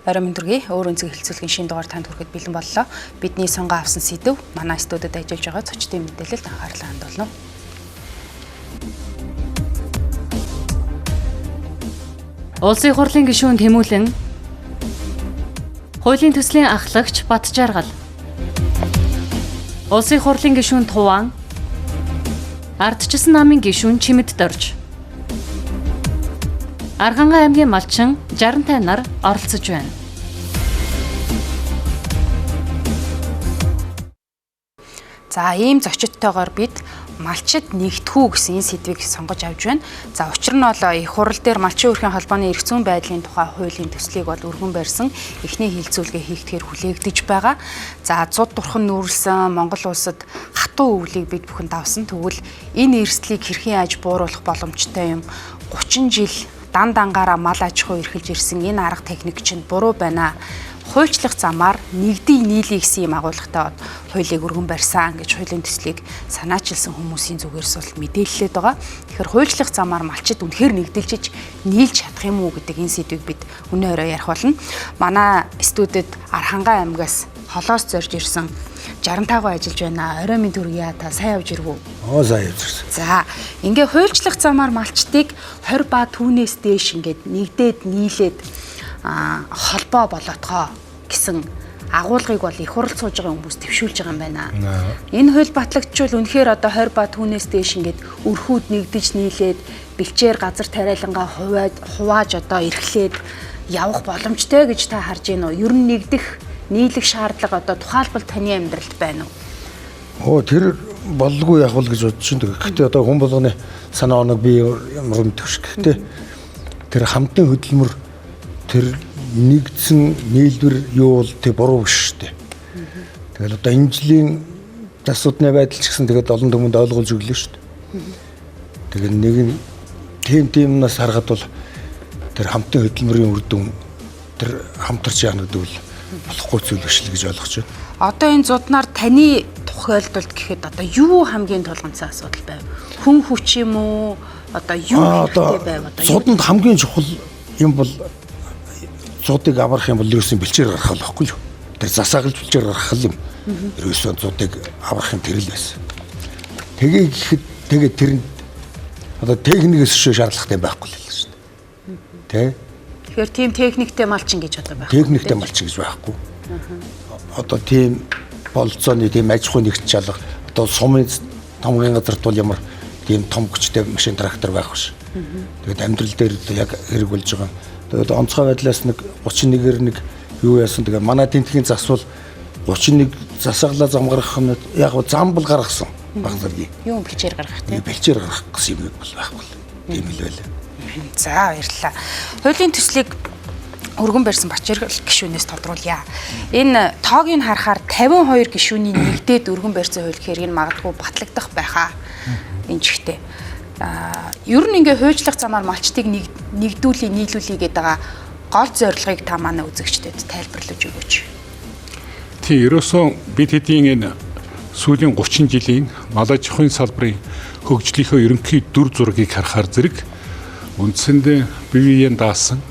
Орой мэндүргий өөр өнцөг хэлцүүлгийн шинэ дугаар танд хүрэхэд бэлэн боллоо. Бидний сонгоо авсан сэдв манай студид ажиллаж байгаа зочдын мэдээлэлд анхаарлаа хандуулна. Улсын хурлын гишүүн Тэмүүлэн, хуулийн төслийн ахлагч Батжаргал, Улсын хурлын гишүүн Туван, Ардчилсан намын гишүүн Чимэд Дорж, Архангай аймгийн малчин 60 нар оролцож байна. За ийм зочдтойгоор бид малчид нэгдэхүү гэсэн энэ сэдвийг сонгож авч байна. За учир нь бол их хурал дээр малчин өрхийн холбооны эрх зүйн байдлын тухай хуулийн төслийг бол өргөн барьсан эхний хилцүүлгээ хийгдэхээр хүлээгдэж байгаа. За зуд дурхан нүүрлсэн Монгол улсад хатуу өвлийг бид бүхэн давсан. Тэгвэл энэ эрсдлийг хэрхэн яаж бууруулах боломжтой юм? 30 жил дан дангаараа мал аж ахуй эрхэлж ирсэн энэ арга техник чинь буруу байна. Хуульчлах замаар нэгдий нийлээ гэсэн юм агуулгатай хуулийг өргөн барьсан гэж хуулийн төслийг санаачилсан хүмүүсийн зүгээрс бол мэдээлэлээд байгаа. Тэгэхээр хуульчлах замаар малчид үнэхээр нэгдэлжиж нийлж чадах юм уу гэдэг энэ сэдвийг бид өнөө орой ярих болно. Манай студид Архангай аймгаас холоос зорж ирсэн 65 ажиллаж байна. Орой минь төргийа та сайн явж ирв үү? Сайн явж ирсэн. За, ингээ хуульчлах замаар малчдыг 20 ба түүнээс дээш ингээд нэгдээд нийлээд холбоо болоотгоо гэсэн агуулгыг бол их хурл сууж байгаа хүмүүс төвшүүлж байгаа юм байна. Энэ хууль батлагдчихвал үнэхээр одоо 20 ба түүнээс дээш ингээд өрхүүд нэгдэж нийлээд бэлчээр газар тариалангаа хувааж одоо эрхлээд явах боломжтой гэж та харж байна уу? Ер нь нийлэх шаардлага одоо тухайлбал таны амьдралд байна уу? Тэр болгүй явах гэж бодож байна. Гэхдээ одоо хүн болгоны санаа оног би ямар мэдэх ш. Гэхдээ тэр хамтын хөдөлмөр тэр нэгдсэн нийлбэр юу бол тэг буруу биш шүү дээ. Тэгэл одоо энэ жилийн засварны байдал ч гэсэн тэгээд олон түмэнд ойлгуулж өглөө шүү дээ. Тэгээд нэг нь тиймнээс харахад бол тэр хамтын хөдөлмөрийн үр дүн тэр хамтарч яана гэдэг бол болохгүй зүйл биш л гэж ойлгож байна. Одоо энэ зуднаар таны тохиолдолд гэхэд одоо юу хамгийн тулгымцсан асуудал байв? Хүн хүч юм уу? Одоо юу хэрэгтэй байв? Одоо зуданд хамгийн чухал юм бол зуудыг аврах юм бол ерөөсөн бэлчээр гарах байхгүй юу? Тэр засаагалж бэлчээр гарах юм. Ерөөсөн зуудыг аврах юм тэр л байсан. Тэгээд тэр нь одоо техникээс шаардлагатай байхгүй л шүү дээ. Тэ? Тэгэхээр тийм техниктэй малчин гэж одоо байх. Техниктэй малчин гэж байхгүй. Одоо тийм болцооны тийм аж ахуйн нэгт чалга одоо сумын томгийн газарт бол ямар тийм том хүчтэй машин трактор байх биш. Тэгээд амьдрал дээр яг хэрэг болж байгаа. Тэгээд онцгой байдлаас нэг 31-ээр нэг юу яасан. Тэгээд манай тентхийн засвал 31 засаглаа зам гаргах юм яг зам бол гаргасан багтаргийн. Юу бэлчээр гаргах тийм. Бэлчээр гаргах гэсэн юм бол байхгүй. Тийм л байлаа. За баярлалаа. Хуулийн төслийг өргөн барьсан Батжаргал гишүүнээс тодруулъя. Энэ тоог нь харахаар 52 гишүүний нэгдээд өргөн барьсан хууль гэхээр энэ магадгүй батлагдах байхаа. Энэ чихтэй. Ер нь ингээ хуульчлах замаар малчдыг нийлүүлээ гэдэг байгаа гол зорилгыг та манай үзэгчдэд тайлбарлаж өгөөч. Тийм, ерөөсөө бид хэдийн энэ сүүлийн 30 жилийн мал аж ахуйн салбарын хөгжлийнхөө ерөнхий дүр зургийг харахаар зэрэг үндсэндээ бивээн даасан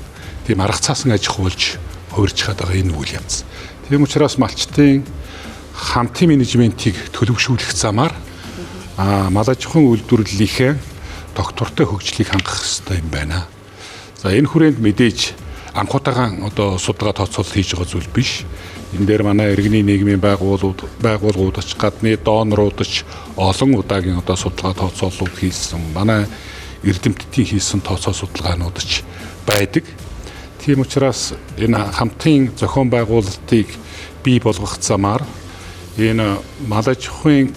тийм арга цаасан аж ахуй болж хувирч хаад байгаа энэ үйл явц. Тийм учраас малчдын хамтын менежментийг төлөвшүүлэх замаар мал аж ахуйн үйлдвэрлэлийнхээ доктортой хөгжлийг хангах хэрэгтэй юм байна. За энэ хүрээнд мэдээж анхуутаагаан одоо судалгаа тооцоолол хийж байгаа зүйл биш. Энэ дээр манай иргэний нийгмийн байгууллагууд ч гадны донорууд ч олон удаагийн одоо судалгаа тооцооллууд хийсэн. Манай эрдэмтдийн хийсэн тооцоо судалгаанууд ч байдаг. Тийм учраас энэ хамтын зохион байгуулалтыг бий болгох замаар энэ мал аж ахуйн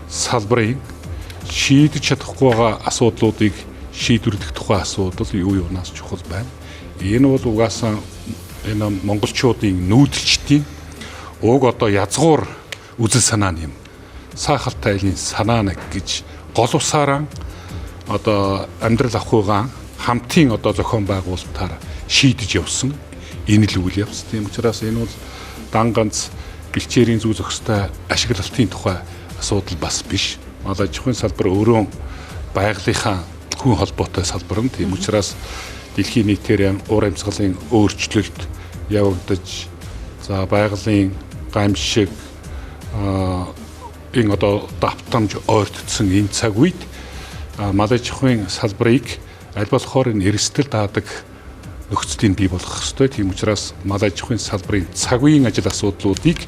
салбарын шийдэж чадахгүй байгаа асуудлуудыг шийдвэрлэх тухай асуудал юу юунаас чухал байна. Энэ бол угаасаа энэ монголчуудын нүүдэлчдийн уг одоо язгуур үзэл санаа юм. Саахалтай айлын санаа гэж гол усаараа одоо амьдрал ахуйгаа хамтын одоо зохион байгуулалтаар шийдэж явсан энэ л үйл явц. Тийм учраас энэ бол дан ганц бэлчээрийн зүй зохистой ашиглалтын тухай асуудал бас биш. Мал аж ахуйн салбар өөрөө байгалийнхаа хүн холбоотой салбар нь. Тийм учраас дэлхийн нийтээр уур амьсгалын өөрчлөлт явагдаж за байгалийн гамшиг энэ одоо давтамж ойртсон энэ цаг үед малын аж ахуйн салбарыг аль болохоор энэ эрсдэл даадаг нөхцөлийг бий болгох ёстой. Тийм учраас малын аж ахуйн салбарын цаг үеийн ажил асуудлуудыг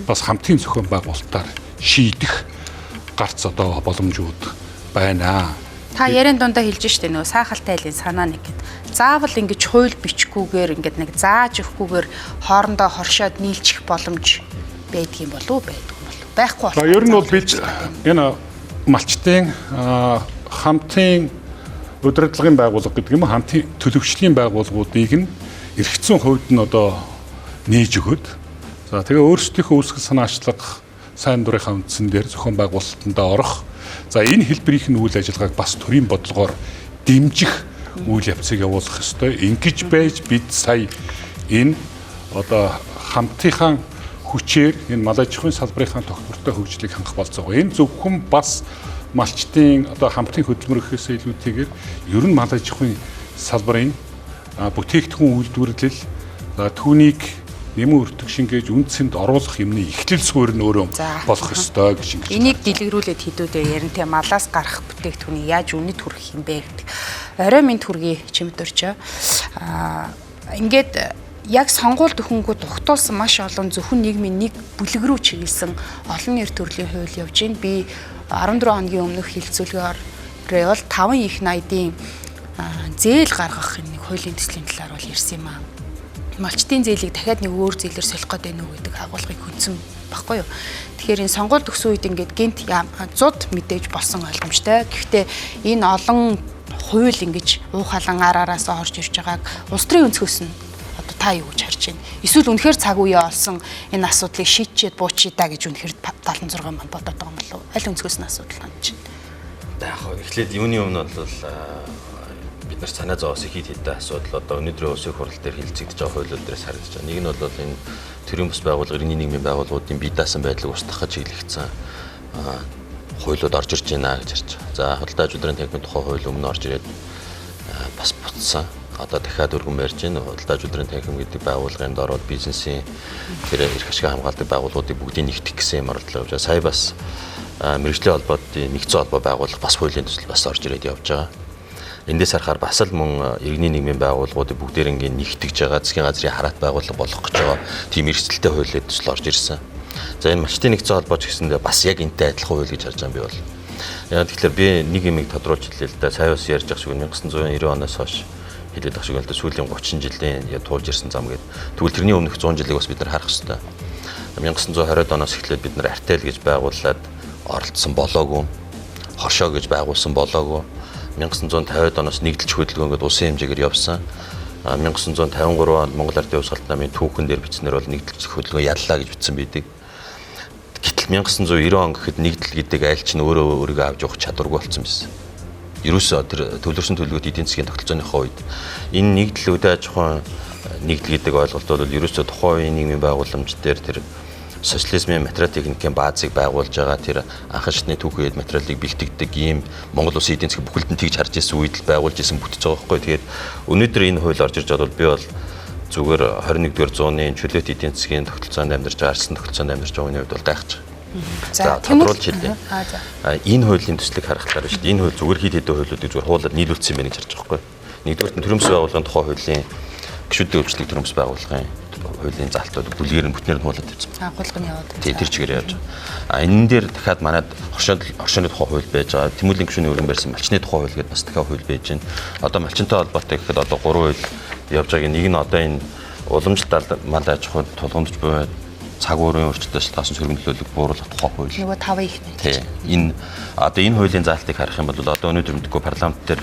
бас хамтын зохион байгуулалтаар шийдэх гарц одоо боломжууд байна. Та ярен дундаа хэлж штэ нөө сайхалтай айлын санаа нэг гэд. Заавал ингэж хууль бичгүүгээр ингэж нэг зааж өгөхгүйгээр хоорондоо хоршоод нийлчих боломж байдгийн болов уу байдгүй болов. Байхгүй бол. Ер нь бол бид энэ малчтын хамтын удирдлагын байгууллага гэдэг юм хамтын төлөвшлийн байгууллагуудыг нь эргэцсэн хувьд нь одоо нээж өгöd. За тэгээ өөрсдийнхөө үүсгэл санаачлага сайн дурынхаа үндсэн дээр зохион байгуулалтанд орох. За энэ хэлбэрийн үйл ажиллагааг бас төрийн бодлогоор дэмжих үйл явцыг явуулах ёстой. Ингэж байж бид сая энэ одоо хамтынхаа хүчээр энэ малын аж ахуйн салбарын тогтвортой хөгжлийг хангах болцоогоо. Энэ зөвхөн бас малчтын одоо хамтын хөдөлмөрөөс илүүтэйгээр ер нь малын аж ахуйн салбарын бүтээгдэхүүн үйлдвэрлэл түүнийг нэмэн өртөг шингээж үндсэнд оруулах юмны эхлэл суурь нь өөрөө болох ёстой гэж ингэж. Энийг дэлгэрүүлээд хэдүүдээ яринтэй малаас гарах бүтээгдэхүүнийг яаж үнэт хүргэх юм бэ гэдэг. Орой минь түргий чимд орчоо. Ингээд яг сонгуульд өхөнгөө тогтуулсан маш олон зөвхөн нийгмийн нэг бүлэг рүү чиглэсэн олон нэр төрлийн хууль явж байна. Би 14 хоногийн өмнөх хилцүүлгээр бол 5 их найдын зээл гаргах нэг хуулийн төслийн талаар бол ярьсан юм аа. Малчтын зээлийг дахиад нэг өөр зээлээр солих гэдэг нь үү гэдэг агуулгыг хүндсэн баггүй юу. Тэгэхээр энэ сонгуульд өгсөн үед ингээд гинт зуд мэдээж болсон ойлгомжтой. Гэхдээ энэ олон хууль ингэж уухалан араараас орж ирж байгааг улс төрийн өнцгөөс нь одоо та юу гэж харж байна? Эсвэл үнэхээр цаг үеэ олсон энэ асуудлыг шийдчихэд буучий да гэж үнэхээр 76 манд бодоод байгаа юм болов уу? Аль өнцгөөс нь асуудал хандж байна? Яг эхлээд юуны өмнө бол бид нар санаа зовоос их хэдэн асуудал одоо өнөөдрийн улсын хурал дээр хилцэгдэж байгаа хуулиуд дээрээс харагдаж байна. Нэг нь бол энэ төрийн бас байгууллага, иргэний нийгмийн байгууллагуудын бие даасан байдлыг устгах гэж чиглэгдсэн хуулиуд орж ирж байна гэж харж байгаа. За худалдаа аж ахуйн танхимын тухай хууль өмнө орж ирээд бас буцсан. Одоо дахиад өргөн барьж байна. Худалдаа аж ахуйн танхим гэдэг байгууллагын дороод бизнесийн тэр эрх ашиг хамгаалдаг байгууллагуудыг бүгдийг нэгтгэх гэсэн юм оролдлого явж байгаа. Сая бас мэргэжлийн холбоодын нэгдсэн холбоо байгуулах бас хуулийн төсөл бас орж ирээд явж байгаа. Эндээс харахаар бас л мөн иргэний нийгмийн байгууллагуудыг бүгдээр ингээд нэгтгэж байгаа засгийн газрын хараат байгууллага болох гэж байгаа тийм эрсдэлтэй хуулийн төсөл орж ирсэн. За энэ малчтын нэгдсэн холбоо ч гэсэндээ бас яг энтэй адилхан хууль гэж харж байгаа юм би бол. Яг тэгэхээр би нэг юмыг тодруулж хэлээ л да. Сая бас ярьж байгаа шиг 1990 оноос хойш хэлээд байгаа шиг л да сүүлийн 30 жилийн туулж ирсэн зам гэдэг. Тэгвэл тэрний өмнөх 100 жилийг бас бид нар харах хэрэгтэй. 1920 оноос эхлээд бид нар артел гэж байгууллаад оролцсон болоогүй. Хошоо гэж байгуулсан болоогүй. 1950 оноос нэгдэлч хөдөлгөөнгөд улсын хэмжээгээр явсан. 1953 онд Монгол Ардын Хувьсгалт намын түүхэн дээр бичснээр бол нэгдэлч хөдөлгөөн яллаа гэж бичсэн байдаг. Гэтэл 1990 он гэхэд нэгдэл гэдэг айл чинь өөрийгөө авч явах чадваргүй болсон байсан. Ерөөсөө тэр төвлөрсөн төлөвлөгөөт эдийн засгийн тогтолцооныхоо үед энэ нэгдэл үдэ аж ахуйн нэгдэл гэдэг ойлголт бол ерөөсөө тухайн үеийн нийгмийн байгууламж дээр тэр социализмын материал техникийн баазыг байгуулж байгаа тэр анхан шатны түүхэд материалыг бэлтгэдэг ийм Монгол Улсын эдийн засгийн бүхэлд нь тэгж харж ирсэн үед л байгуулж ирсэн бүтэж байгаа байхгүй. Тэгээд өнөөдөр энэ хууль орж ирж бол би бол зүгээр 21-р зууны чөлөөт эдийн засгийн тогтолцоонд амьдарч байгаа, арслан тогтолцоонд амьдарч байгаа хүний хувьд бол гайхаж байгаа. За тодруулж хэлээ. Энэ хуулийн төслийг харахаар шүү дээ. Энэ хууль зүгээр хид хэдэн хуулиудыг зүгээр хуулаад нийлүүлсэн байх гэж харж байгаа байхгүй. Нэгдүгээр нь төрөмс байгууллагын тухай хуулийн гишүүдийн өвчлөлийг төрөмс байгууллагын хуулийн залтууд бүлгээр нь бүтнээр нь хуулаад тавьсан. Агуулгын яваад. Тий, тэр чигээр явж байгаа. Энэ дээр дахиад манад оршооны тухай хууль байж байгаа. Тэмүүлэн гишүүний өргөн барьсан малчны тухай хууль гэдээ бас дахиад хууль байж байна. Одоо малчинтай холбоотой гэхэд одоо 3 хууль явж байгаа. Нэг нь одоо энэ уламжлалт мал аж ахуйн тулгамдж буй цаг уурын өөрчлөлтөөс шалтгаалсан сөрөг нөлөөлөлийг бууруулах тухай хууль. Нөгөө 5 их нэг. Тий. Энэ одоо энэ хуулийн заалтыг харах юм бол одоо өнөөдөр мэдгүй парламент дээр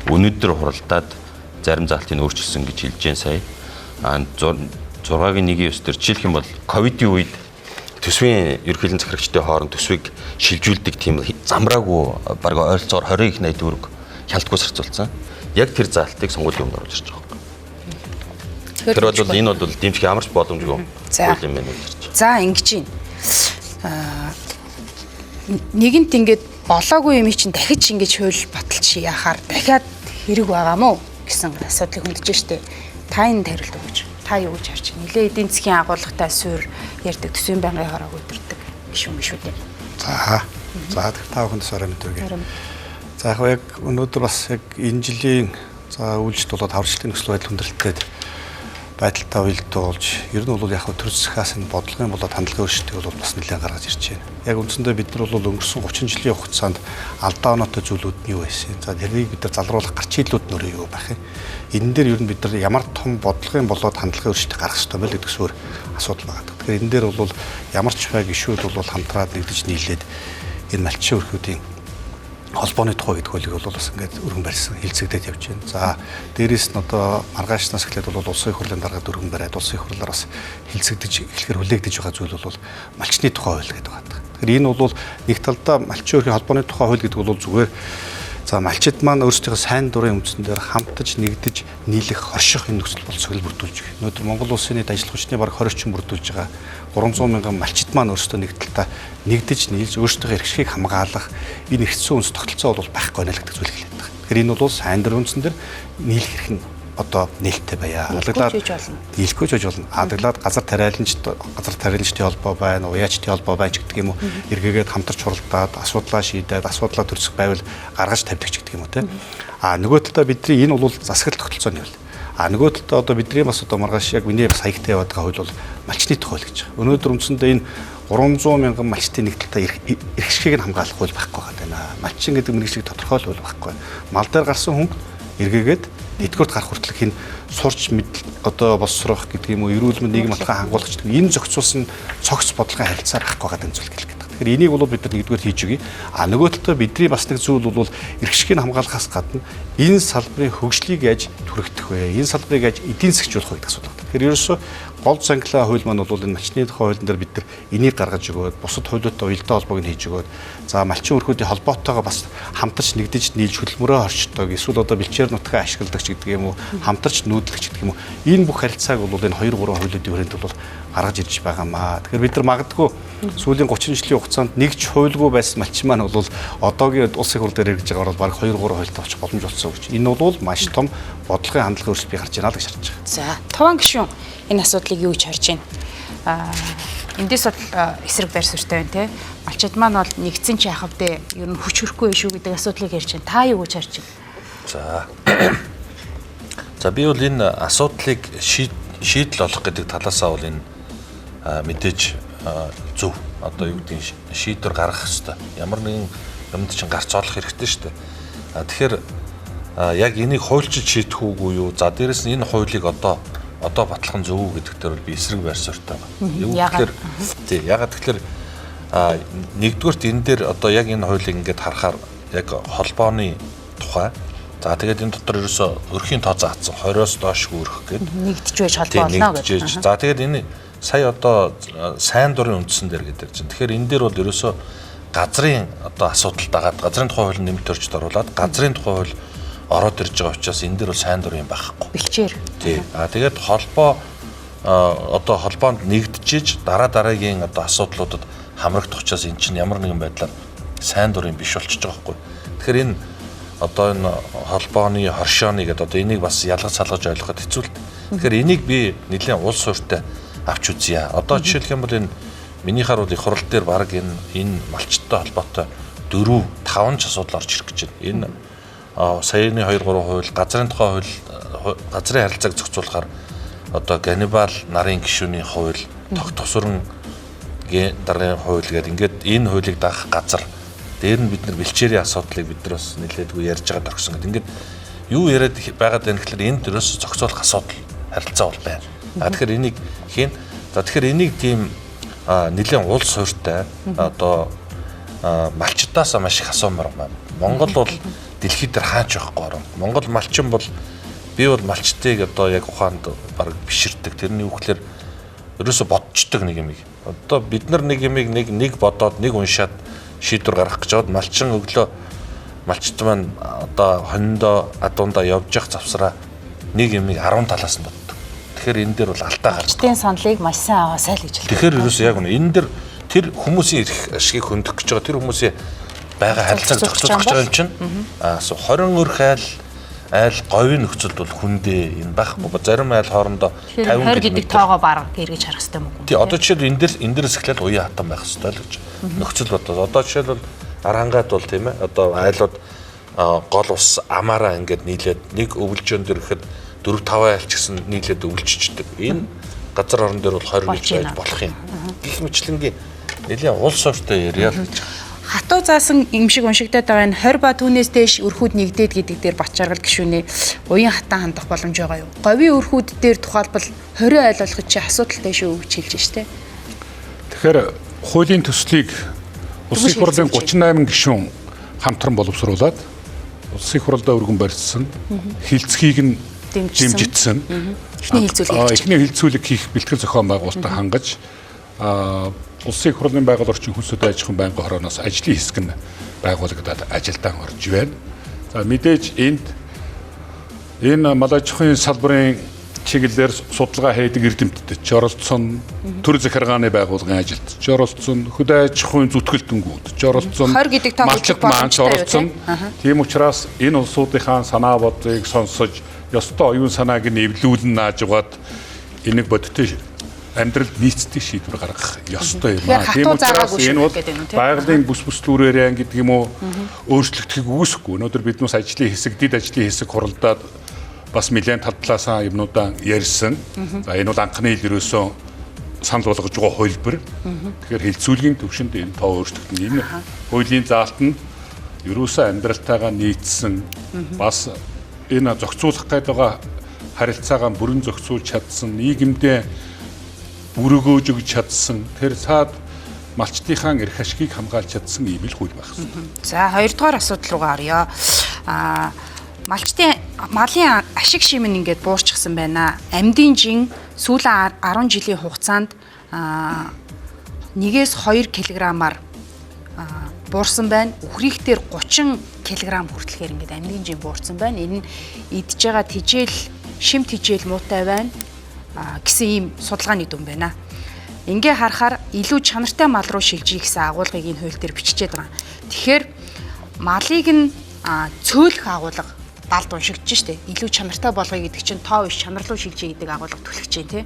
өнөөдөр хуралдаад зарим заалтыг өөрчилсөн гэж хэлж जैन сая. 6-гийн 1-9 дээр жишээлх юм бол ковидын үед төсвийн ерөнхийлөн захирагчдын хооронд төсвийг шилжүүлдэг тийм замраагүй бараг ойролцоогоор 20 их 80 төгрөг хялтгуус зарцуулсан. Яг тэр заалтыг сонгуулийн өмнө оруулж ирж байгаа. Тэр бол энэ бол дэмжих ямарч боломжгүй хууль юм байна гэж. За ингэж юм. Нэгэнт ингэж болоогүй юм чинь дахиж ингэж хууль баталч яхаар дахиад хэрэг байгаа мó гэсэн асуудлыг хөндөж штэ. Та энэ хариулт өгөөч. та юу гэж харж байна? Нилээ эдийн засгийн агуулгатай суурь ярьдаг төсвийн байнгын хорог өдөрдөг гişүүд дээ. За та бүхэнд сарай мэдвэгээ. За яг өнөөдөр бас яг энэ жилийн үйлчлэлт болоод хаврчлалын нөхцөл байдал хүндрэлтэй байдалтай уялдуулж ер нь бол яг төр засгаас энэ бодлогын болоод хандлагын өөрчлөлтийг бол бас нэлээд гаргаж ирж байна. Яг үндсэндээ бид нар бол өнгөрсөн 30 жилийн хугацаанд алдаа оноотой зүйлүүд нь юу байсан? За тэрийг бид нар залруулах гарч ийлүүд нөрөө юу байх юм? Энэ дээр ер нь бид нар ямар том бодлогын болоод хандлагын өөрчлөлтийг гаргах ёстой байл гэдэг суурь асуудал байгаа. Тэгэхээр энэ дээр бол ямар ч бай гишүүд бол хамтраад нэгдэж нийлээд энэ малчин өрхүүдийн холбооны тухай гэдэг хуулийг бол бас ингээд өргөн барьсан хилцэгдээд явж байна. За дээрээс нь одоо маргаашнаас эхлээд бол улсын их хурлын дараагаад өргөн бариад улсын их хурлаар бас хилцэгдэж эхлэхээр хүлээгдэж байгаа зүйл бол малчны тухай хууль гэдэг байна. Тэгэхээр энэ бол нэг талдаа малчин өрхийн холбооны тухай хууль гэдэг бол зүгээр за малчид маань өөрсдийнхөө сайн дурын үндсэн дээр хамтаж нэгдэж нийлэх хорших энэ нөхцөл болцоог бүрдүүлж байгаа. Өнөөдөр Монгол улсын нийт ажил хүчний бараг 20 орчим бүрдүүлж байгаа 300 мянган малчид маань өөрсдөө нэг талдаа нэгдэж нийлж өөрсдийнхөө эрх шигийг хамгаалах энэ эрхцэн үндэс тогтолцоо бол байхгүй нэ л гэдэг зүйл хэлээд байгаа. Тэгэхээр энэ бол сайн дурын үндсэн дээр нийлэх эрх нь одоо нээлттэй байя. Нийлэхгүй ч болж болно. Адаглаад газар тариаланчтай холбоо байна, уяачтай холбоо байна ч гэдэг юм уу. Эргээгээд хамтарч хуралдаад асуудлаа шийдээд асуудлаа төрсөх байвал гаргаж тавьдаг ч гэдэг юм уу те. Нөгөө талдаа бидний энэ бол засаглал тогтолцооны хууль. Нөгөө талдаа одоо бидний бас одоо маргааш яг миний бас хаягтай яваад байгаа хууль бол малчны тухай хууль гэж байгаа. Өнөөдөр үндсэндээ энэ 300 мянган малчтын нэг талдаа эрх шигийг нь хамгаалах хууль байхгүй байна. Малчин гэдэг мэргэжлийг тодорхойлох хууль байхгүй. Мал дээр гарсан хүн эргээгээд эдгээрт гарах хүртэл хин сурч одоо боловсрох гэдэг юм уу, эрүүл мэнд нийгэм алхам хангуулагч гэдэг энэ зохицуулсан цогц бодлогын харилцаа байхгүй байгаа зүйл хэлэх гэдэг. Тэгэхээр энийг бол бид нар нэгдүгээр хийж өгье. Нөгөө талдаа бидний бас нэг зүйл бол эрх шигийг хамгаалахаас гадна энэ салбарын хөгжлийг яаж түрэгдэх вэ? Энэ салбарыг яаж эдийн засгчлуулах вэ гэдэг асуудал байна. Тэгэхээр ерөөсөө гол зангилаа хууль маань бол энэ малчны тухай хуулийн дээр бид нар энийг гаргаж өгөөд бусад хуулиудтай уялдаа холбоог нь хийж өгөөд за малчин өрхүүдийн холбоотойгоо бас хамтарч нэгдэж нийлж хөдөлмөрөө орчдог эсвэл одоо бэлчээр нутгаа ашигладаг ч гэдэг юм уу хамтарч нүүдэлч гэдэг юм уу энэ бүх харилцааг бол энэ 2 3 хуулиудын хүрээнд бол гаргаж ирж байгаамаа. Тэгэхээр бид нар магадгүй сүүлийн 30 жилийн хугацаанд нэг ч хуульгүй байсан малчин маань бол одоогийн улсын хурл дээр ирж байгаа бол баг 2 3 хуультай очих боломж олцсон гэж. Энэ бол маш том бодлогын хандлагын өөрчлөлт би гарч ирнэ л гэж харж байгаа. За, таван гишүүн энэ асуудлыг юу гэж харж байна? Эндээс бол эсрэг байр суурьтай байна те. Малчид маань бол нэгдсэн ч яхав дээ. Ер нь хүч хөрөхгүй шүү гэдэг асуудлыг ярьж байна. Та юу гэж харж байна? За би бол энэ асуудлыг шийдэл олох гэдэг талаасаа бол энэ мэдээж зөв одоо юу гэдэг шийдвэр гаргах хэрэгтэй. Ямар нэгэн юмд чинь гарц олох хэрэгтэй шүү дээ. Тэгэхээр яг энийг хуульчид шийдэх үгүй юу? За дээрэс нь энэ хуулийг одоо батлах нь зөв үү гэдэг дээр би эсрэг байр суурьтай байна. Юу гэхээр тий ягаад тэгэхээр нэгдүгürt энэ дээр одоо яг энэ хуулийг ингээд харахаар яг холбооны тухай за тэгээд энэ дотор ерөөсө өрхийн тоо заасан 20-оос доошгүй өрх гэдэг нэгдэж байж холбоо болно гэж. За тэгээд энэ сая одоо сайн дурын үндсэн дээр гэдэг чинь. Тэгэхээр энэ дээр бол ерөөсө газрын одоо асуудал дагаад газрын тухай хууль нэмэлт өрчд оруулаад газрын тухай хууль ороод ирж байгаа учраас энэ дээр бол сайн дурын байхгүй. Бэлчээр. Тий. Тэгээд холбоо одоо холбоонд нэгдэж дараагийн одоо асуудлуудад хамрагдах учраас эн чинь ямар нэгэн байдлаар сайн дурын биш болчихж байгаа байхгүй. Тэгэхээр энэ одоо энэ холбооны хоршооны гэдэг одоо энийг бас ялгаж салгаж ойлгоход хэцүү л. Тэгэхээр энийг би нэлээд улс суурьтай авч үзье. Одоо жишээлх юм бол энэ миний харууд их хурал дээр баг энэ малчттай холбоотой 4-5 ч асуудал орж ирэх гэж байна. Энэ саяны 2-3 хууль, газрын тухай хууль, газрын харилцааг зохицуулахаар одоо ганнибал нарын гишүүний хууль, тосрон даргын хууль гэдэг ингээд энэ хуулийг даах газар дээр нь бид нар бэлчээрийн асуудлыг бид нар бас нэлээдгүй ярьж байгаа дөрсөн гэдэг. Ингээд юу яриад байгаад байна гэхэлэр энд дөрөөс зохицуулах асуудал харилцаа бол байна. Тэгэхээр энийг хийн. За тэгэхээр энийг тийм нэлээд улс суурьтай одоо малчтаасаа маш их асуумар байна. Монгол бол дэлхийд дээр хаач байхгүй орон. Монгол малчин бол би бол малчтыг одоо яг ухаанд баг биширдэг. Тэрний үгээр ерөөсө бодчдөг нэг юм. Одоо бид нар нэг юмыг нэг бодоод нэг уншаад шийдвэр гаргах гэж бод малчин өглөө малчт маань одоо хониндоо адуундаа явж явах завсраа нэг юмыг 10 талаас нь боддог. Тэгэхээр энэ дээр бол алдаа гардаг. Малчтын саналыг маш сайн аваасай л гэж хэлдэг. Тэгэхээр ерөөсө яг үнэ энэ дээр тэр хүмүүсийн эрх ашигыг хөндөх гэж байгаа тэр хүмүүсийн байгаа харилцааг зохицуулах гэж байгаа юм чинь 20 өрх айл айл говийн нөхцөлд бол хүндээ энэ байхгүй. Зарим айл хоорондоо 50 20 гэдэг тоогоо бараг эргэж харах хэрэгтэй мөн үү? Тий, одоо жишээл энэ дээрээс эхлээд уян хатан байх хэрэгтэй л гэж. Нөхцөл бодоод одоо жишээл бол Арангаад бол тийм ээ одоо айлууд гол ус амаараа ингээд нийлээд нэг өвлжөн дээр ихэд 4-5 айл ч гэсэн нийлээд өвлжчихдэг. Энэ газар орон дээр бол 20 гэж байж болох юм. Гэх мэтлэнгийн нэлийн улс ортой яриа л гэж. Хатуу заасан юм шиг уншигдаад байгаа нь 20 ба түүнээс дээш өрхүүд нэгдээд гэдэг дээр Бачаргал гишүүний уян хатан хандах боломж байгаа юу? Говийн өрхүүд дээр тухайлбал 20 айл болгох чи асуудалтай шүү гэж хэлж штэ. Тэгэхээр хуулийн төслийг Улсын хурлын 38 гишүүн хамтран боловсруулад Улсын хурлдаа өргөн барьсан хилцхийг нь дэмжигдсэн. Эхний хилцүүлэг хийх бэлтгэл зохион байгуулалтаа хангаж Улсын хурлын байгаль орчин хүнсүүд аж ахуйн байнгын хорооноос ажлын хэсэг нь байгуулагдаад ажилдаа орж байна. За мэдээж энэ мал аж ахуйн салбарын чиглэлээр судалгаа хийдэг эрдэмтдтэй ч оролцсон, төр захиргааны байгууллагын ажилд ч оролцсон, хөдөө аж ахуйн зүтгэлтэнгүүд ч оролцсон, малчит маань ч оролцсон. Тийм учраас энэ улсуудынхаа санаа бодлыг сонсож, ёстой оюун санааг нь эвлүүлэн нааж угаад энийг бодиттой амьдралд нийцдэг шийдвэр гаргах ёстой юм аа. Тийм учраас энэ бол байгалийн бүс бүслүүрээр гэдэг юм уу өөрчлөгдөхийг үүсэхгүй. Өнөөдөр биднээс ажлын хэсэг, дэд ажлын хэсэг хуралдаад бас нэлээд талтлаасаа юмнуудаа ярьсан. За энэ бол анхны ил ерөөсөө санал болгож байгаа хөлбөр. Тэгэхээр хилцүүлгийн төвшөнд энэ тоо өөрчлөгдөн. Энэ хуулийн заалт нь ерөөсөө амьдралтайгаа нийцсэн бас энэ зохицуулах гээд байгаа харилцаагаа бүрэн зохицуулж чадсан, нийгэмдээ өргөөж өгч чадсан, тэр цаад малчтынхаа эрх ашгийг хамгаалж чадсан ийм л хууль байх хэрэгтэй. За хоёрдугаар асуудал руугаа орё. Малын ашиг шимэн ингээд буурчихсан байна. Амьдын жин сүүлийн 10 жилийн хугацаанд 1-2 кг-аар буурсан байна. Үхрийнх дээр 30 кг хүртэлхээр ингээд амьдын жин буурсан байна. Энэ нь идж байгаа тижэл, шим тижэл муутай байна гэсэн ийм судалгааны дүн байна. Ингээ харахаар илүү чанартай мал руу шилжих гэсэн агуулгыг энэ хууль дээр бичиж байгаа. Тэгэхээр малыг нь цөөлөх агуулга далд уншигдж штэ. Илүү чанартай болгоё гэдэг чинь тоо биш чанар руу шилжиж гэдэг агуулга түлхэж чинь тий.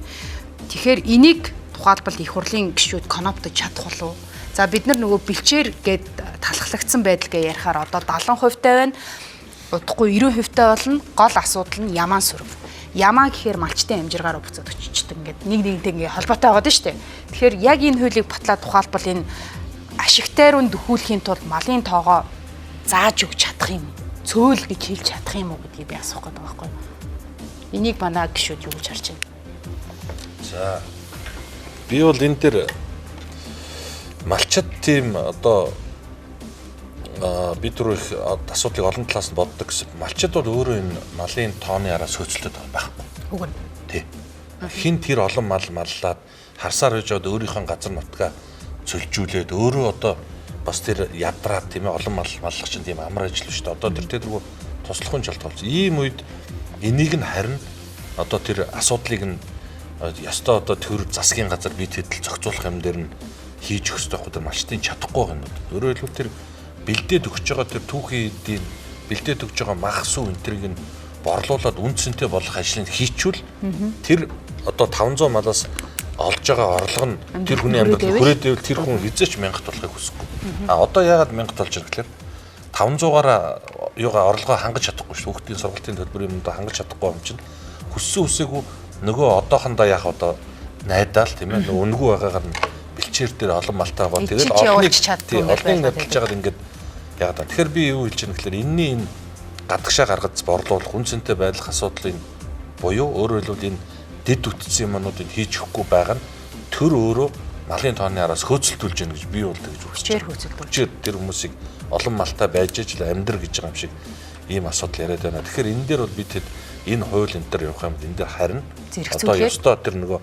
Тэгэхээр энийг тухайлбал их хурлын гишүүд коноптож чадах болов уу? За бид нар нөгөө бэлчээр гээд талхлагдсан байдал гээ ярихаар одоо 70% байна. Удахгүй 90% болно. Гол асуудал нь ямаан сүрв. Ямаа гэхээр малчтын амжиргаар буцаад өччихдөг. Ингээд нэг нэгнтэй ингээд холбоотой байгаа шүү дээ. Тэгэхээр яг энэ хуулийг батлаад тухайлбал энэ ашигтай руу дөхүүлэхийн тулд малын тоогоо зааж өгч чадах юм. Цөөл гэж хэлж чадах юм уу гэдгийг би асуух гэдэг байгаа байхгүй юу? Энийг манай гишүүд юу гэж харж байна? За би бол энэ дээр малчид тийм одоо бид түрүү их асуудлыг олон талаас нь боддог гэсэн. Малчид бол өөрөө энэ малын тооны араас хөөцөлдөд байгаа байхгүй. Үгүй ээ. Тий. Хин тэр олон мал маллаад харсаар хийж аваад өөрийнхөө газар нутгаа цөлжүүлээд өөрөө одоо бас тэр ядраад тийм ээ олон мал маллах чинь тийм амар ажил шүү дээ. Одоо тэр тэргүй туслахын жалт болж. Ийм үед энийг нь харин одоо тэр асуудлыг нь ёстой одоо төр засгийн газар бид хэдэл зохицуулах юм дээр нь хийж өгөх хэрэгтэй байхгүй тэр малчтын чадахгүй байгаа юм. Өөрөөр хэлбэл тэр бэлдээд өгч байгаа тэр түүхийн эдийн бэлдээд өгч байгаа мах сүү энтрийг нь борлуулад үндсэнтэй болох ажлыг хийчүүл тэр одоо 500 малаас олж байгаа орлого нь тэр хүний амьдрал хүрээдэвэл тэр хүн хизээч 1000 болохыг хүсэхгүй. Одоо яагаад 1000 болж байгаа гэхээр 500-аараа юугаа орлогоо хангаж чадахгүй шүү. Хүүхдийн сургалтын төлбөр юм да хангаж чадахгүй юм чинь хүссэн үсээгүй нөгөө одоохондоо яах одоо найдаал тийм ээ нөгөө өнгөө байгаагаар нь бэлчээр дээр олон малтай байгаа. Тэгээд олныг надалж байгаад ингээд яагаад та. Тэгэхээр би юу хэлж байгаа гэхээр энэний энэ гадагшаа гаргаж борлуулах үнцэнтэй байх асуудлын буюу өөрөөр хэлбэл энэ дэд үтцсэн юмнуудыг хийж өгөхгүй байгаа нь төр өөрөө малын тооны араас хөөцөлдүүлж гэнэ гэж би бол тэгж үзэж байна. Хөөцөлдүүлж тэр хүмүүсийг олон малтай байж ижил амьдр гэж байгаа юм шиг ийм асуудал яриад байна. Тэгэхээр энэ дээр бол бид энэ хууль энэ төр явах юм энэ дээр харин одоо ёстой тэр нөгөө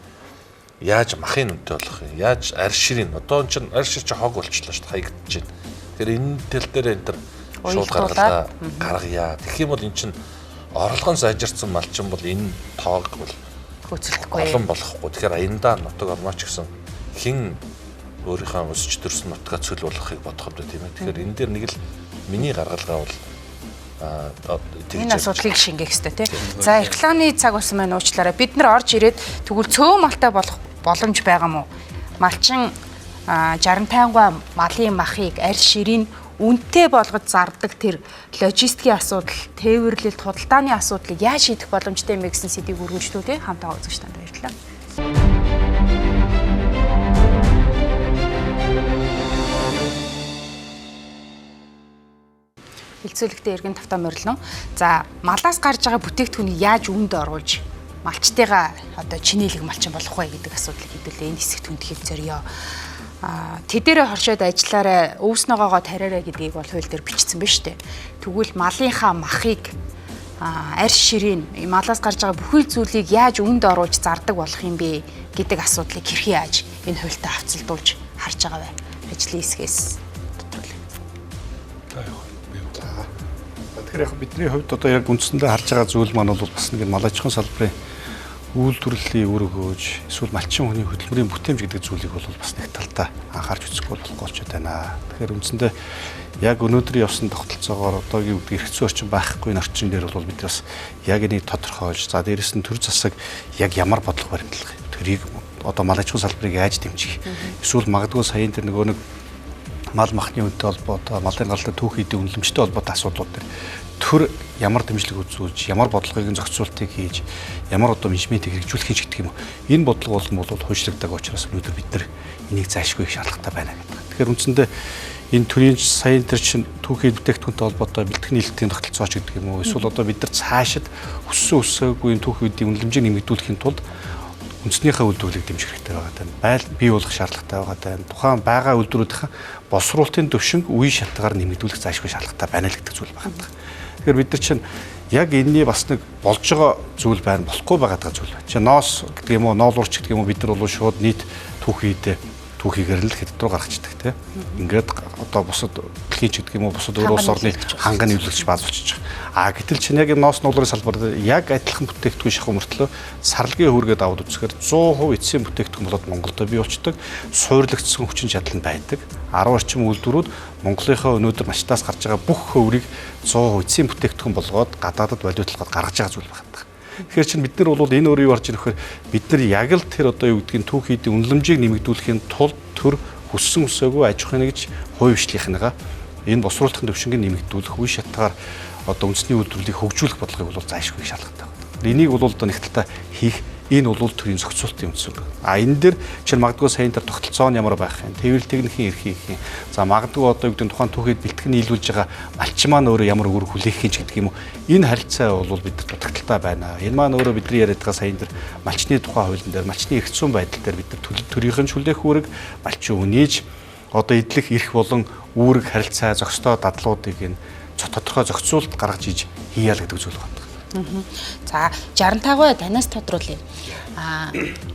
яаж махын үнэтэй болох юм яаж арь ширийн одоо энэ чинь арь шир чи хог болчихлоо шүү дээ хаягдчихэж байна. Тэгэхээр энэ тэл дээр энэ төр шууд гаргая. Тэгэх юм бол эн чинь орлогоон сайжирсан малчин бол энэ тоог бол хөөцөлдөхгүй олон болохгүй. Тэгэхээр аяндаа нутаг ормооч гэсэн хэн өөрийнхөө өсч төрсөн нутгаа цөл болгохыг бодох юм да тийм ээ. Тэгэхээр энэ дээр нэг л миний гаргалгаа бол Энэ асуудлыг шингээх хэрэгтэй тий. За рекламны цаг болсон маань уучлаарай. Бид нар орж ирээд тэгвэл цөөн малтай болох боломж байгаа мó? Малчин 65 малын махыг арь ширийн үнэтэй болгож зардаг тэр логистикийн асуудал, тээвэрлэлт, худалдааны асуудлыг яаж шийдэх боломжтой юм бэ гэсэн сэдвийг өргөжлүүлээ. Хамтаа үзэгч танд баярлалаа. Хилцүүлэгтээ эргэн тавтаа морилно. За малаас гарч байгаа бүтээгдэхүүнийг яаж үүнд оруулж малчтайгаа одоо чинээлэг малчин болох вэ гэдэг асуудлыг хэдүүлээ. Энэ хэсэгт хүндэхийг зорио. Тэдэрэ хоршоод ажиллаарай, өвс ногоогоо тариарай гэдгийг бол хууль дээр бичсэн байна шүү дээ. Тэгвэл малынхаа махыг арь ширийн малаас гарч байгаа бүхэл зүйлийг яаж үүнд оруулж зардаг болох юм бэ гэдэг асуудлыг хэрхэн яаж энэ хуультай хавцалдуулж харж байгаа вэ? Ажлын хэсгээс Тэгэхээр яг бидний хувьд одоо яг үндсэндээ харж байгаа зүйл маань бол бас нэг мал аж ахуйн салбарын үйлдвэрлэлийн үр өгөөж эсвэл малчин хүний хөдөлмөрийн бүтээмж гэдэг зүйлийг бол бас нэг талдаа анхаарч үзэх болчих болчиход байна. Тэгэхээр үндсэндээ яг өнөөдрийн явсан тогтолцоогоор одоогийн үед хэрэгцээ орчин байхгүй орчин дээр бол бид бас яг энийг тодорхойлж за дээрэс нь төр засаг яг ямар бодлого баримтлах тэрийг одоо мал аж ахуйн салбарыг яаж дэмжих эсвэл магадгүй саяын тэр нөгөө нэг мал махны үнэтэй холбоотой малын галтай түүх эдийн үнэлэмжтэй холбоотой асуудлууд дээр төр ямар дэмжлэг үзүүлж ямар бодлогыг зохицуултыг хийж ямар одоо менежментийг хэрэгжүүлэх гэж гэдэг юм. Энэ бодлого бол хуульчлагддаг учраас өнөөдөр бид нар энийг заашгүй их шаардлагатай байна гэдэг. Тэгэхээр үндсэндээ энэ төрийн саяын тэр чин түүхийн бүтээгдэхүүнтэй холбоотой бэлтгэн нийлтийн тогтолцооч гэдэг юм уу эсвэл одоо бид нар цаашид өссөн өсөөгүй энэ түүх эдийн үнэлэмжийг нэмэгдүүлэхийн тулд үндснийхээ үйлдвэрлэлийг дэмжих хэрэгтэй байгаа тань. Байл бий болох шаардлагатай байгаа тань. Тухайн байгаа үйлдвэрүүдийн босруулалтын төвшинг үе шатгаар нэмэгдүүлэх заашгүй шаардлагатай байна л гэдэг зүйл байна. Тэгэхээр бид нар чинь яг энэний бас нэг болж байгаа зүйл байна, болохгүй байгаа зүйл байна. Чи ноос гэдэг юм уу, ноолуурч гэдэг юм уу бид нар бол шууд нийт түүхийгээр л хэд рүү гаргацдаг тийм. Ингээд одоо бусад дэлхийн ч гэдэг юм уу бусад өөр улс орны ханган нэвлэгч бааз болчихж байгаа. Гэтэл чинь яг энэ ноос ноолуурын салбар яг адилхан бүтээгдэхүүн шахах мөртлөө сарлгийн хүргээд аваад үзэхээр 100% эцсийн бүтээгдэхүүн болоод Монголд бий болчдөг. Суйрлагдсан хүчин чадал нь байдаг. 10 орчим үйлдвэрүүд Монголынхаа өнөөдөр мачтаас гарч байгаа бүх хөврийг 100% эцсийн бүтээгдэхүүн болгоод гадаадад валюутлахад гаргаж байгаа зүйл байна. Тэгэхээр чинь бид нар бол энэ өөрөө юу орж ирэх вэ? Бид нар яг л тэр одоо юу гэдгийг түүх эдийн үнэлэмжийг нэмэгдүүлэхийн тулд төр хүссэн өсөөгүй аж ахуйн гэж хувь хвшлийнхныгаа энэ босруулалтын төвшингийг нэмэгдүүлэх үе шатгаар одоо үндэсний үйлдвэрлэлийг хөгжүүлэх бодлогыг бол заашгүй шаардлагатай байна. Энийг бол одоо нэг талаа хийх энэ бол төрийн зохицуултын үндсэн байна. Энэ дээр чинь магадгүй саяын тэр тогтолцоо нь ямар байх юм, тээвэрлэл техникийн эрх хийх юм. За магадгүй одоо юу гэдэг тухайн түүхэд бэлтгэн нийлүүлж байгаа малчин маань өөрөө ямар үр хүлээх юм ч гэдэг юм уу. Энэ харилцаа бол бид нар дутагдaltaй байна. Энэ маань өөрөө бидний яриад байгаа саяын тэр малчны тухай хуулийн дээр малчны эрх зүйн байдал дээр бид нар төрийнхэн шүлээх үүрэг, малчин үнийж одоо эдлэх эрх болон үүрэг харилцаа зохистой дадлуудыг энэ тодорхой зохицуулалт гаргаж иж хийя л гэдэг зүйл байна. За 65 танаас тодруулъя.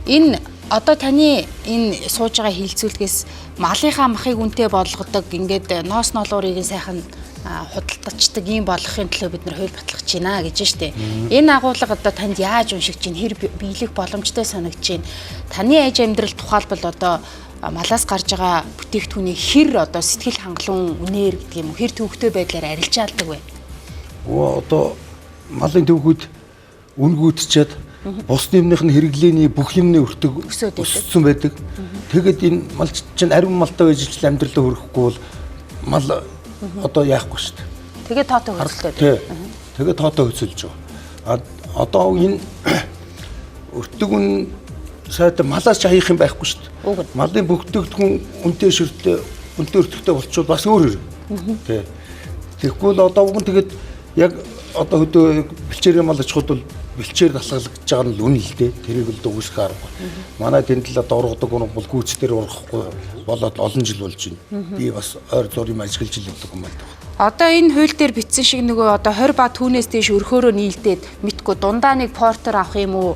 Энэ одоо таны энэ сууж байгаа хилцүүлгээс малынхаа махыг үнэтэй болгодог ингээд ноос ноолуурыг сайхан худалдачдаг юм болохын төлөө бид нар хууль батлах байна гэж штэ. Энэ агуулга одоо танд яаж уншигч чинь хэр биелэх боломжтой санагдаж байна. Таны аж амьдрал тухайлбал одоо малаас гарч байгаа бүтээгдэхүүнийг хэр одоо сэтгэл хангалуун үнээр гэдэг юм хэр төвөгтэй байдлаар арилжаалдаг вэ? Одоо малын төвхүүд үнгүүдчихэд бус нэмнийх нь хэрэглээний бүх юмны өссөн байдаг. Тэгэд энэ малч чинь ариун малтай байж ч амьдралаа хөрөхгүй бол мал одоо яахгүй шүү дээ. Тэгээд тоотоо хөцөлтэй. Тэгээд тоотоо хөцөлж байгаа. Одоо энэ өртөг үн сайд малаас ч хаях юм байхгүй шүү дээ. Малын бүтээгдэхүүн үнэтэй ширтээ үнэтэй өртөгтэй болчихвол бас өөр хэрэг. Тэгэхгүй л одоо уг нь тэгээд яг одоо хөдөө бэлчээрийн мал аж ахуйд бол бэлчээр дасгалж байгаа нь л үнэ л дээ. Тэрийг л дүгсэх аргагүй. Манай тэнд л одоо ургадаг нь бол гүйц дээр ургахгүй болоод олон жил болж байна. Би бас ойр зургийн ажиглаж илүүдэг юм байна. Одоо энэ хууль дээр бичсэн шиг нөгөө одоо 20 ба түүнээс дээш өрхөөрөө нийлдээд мэдгүй дундаа нэг портер авах юм уу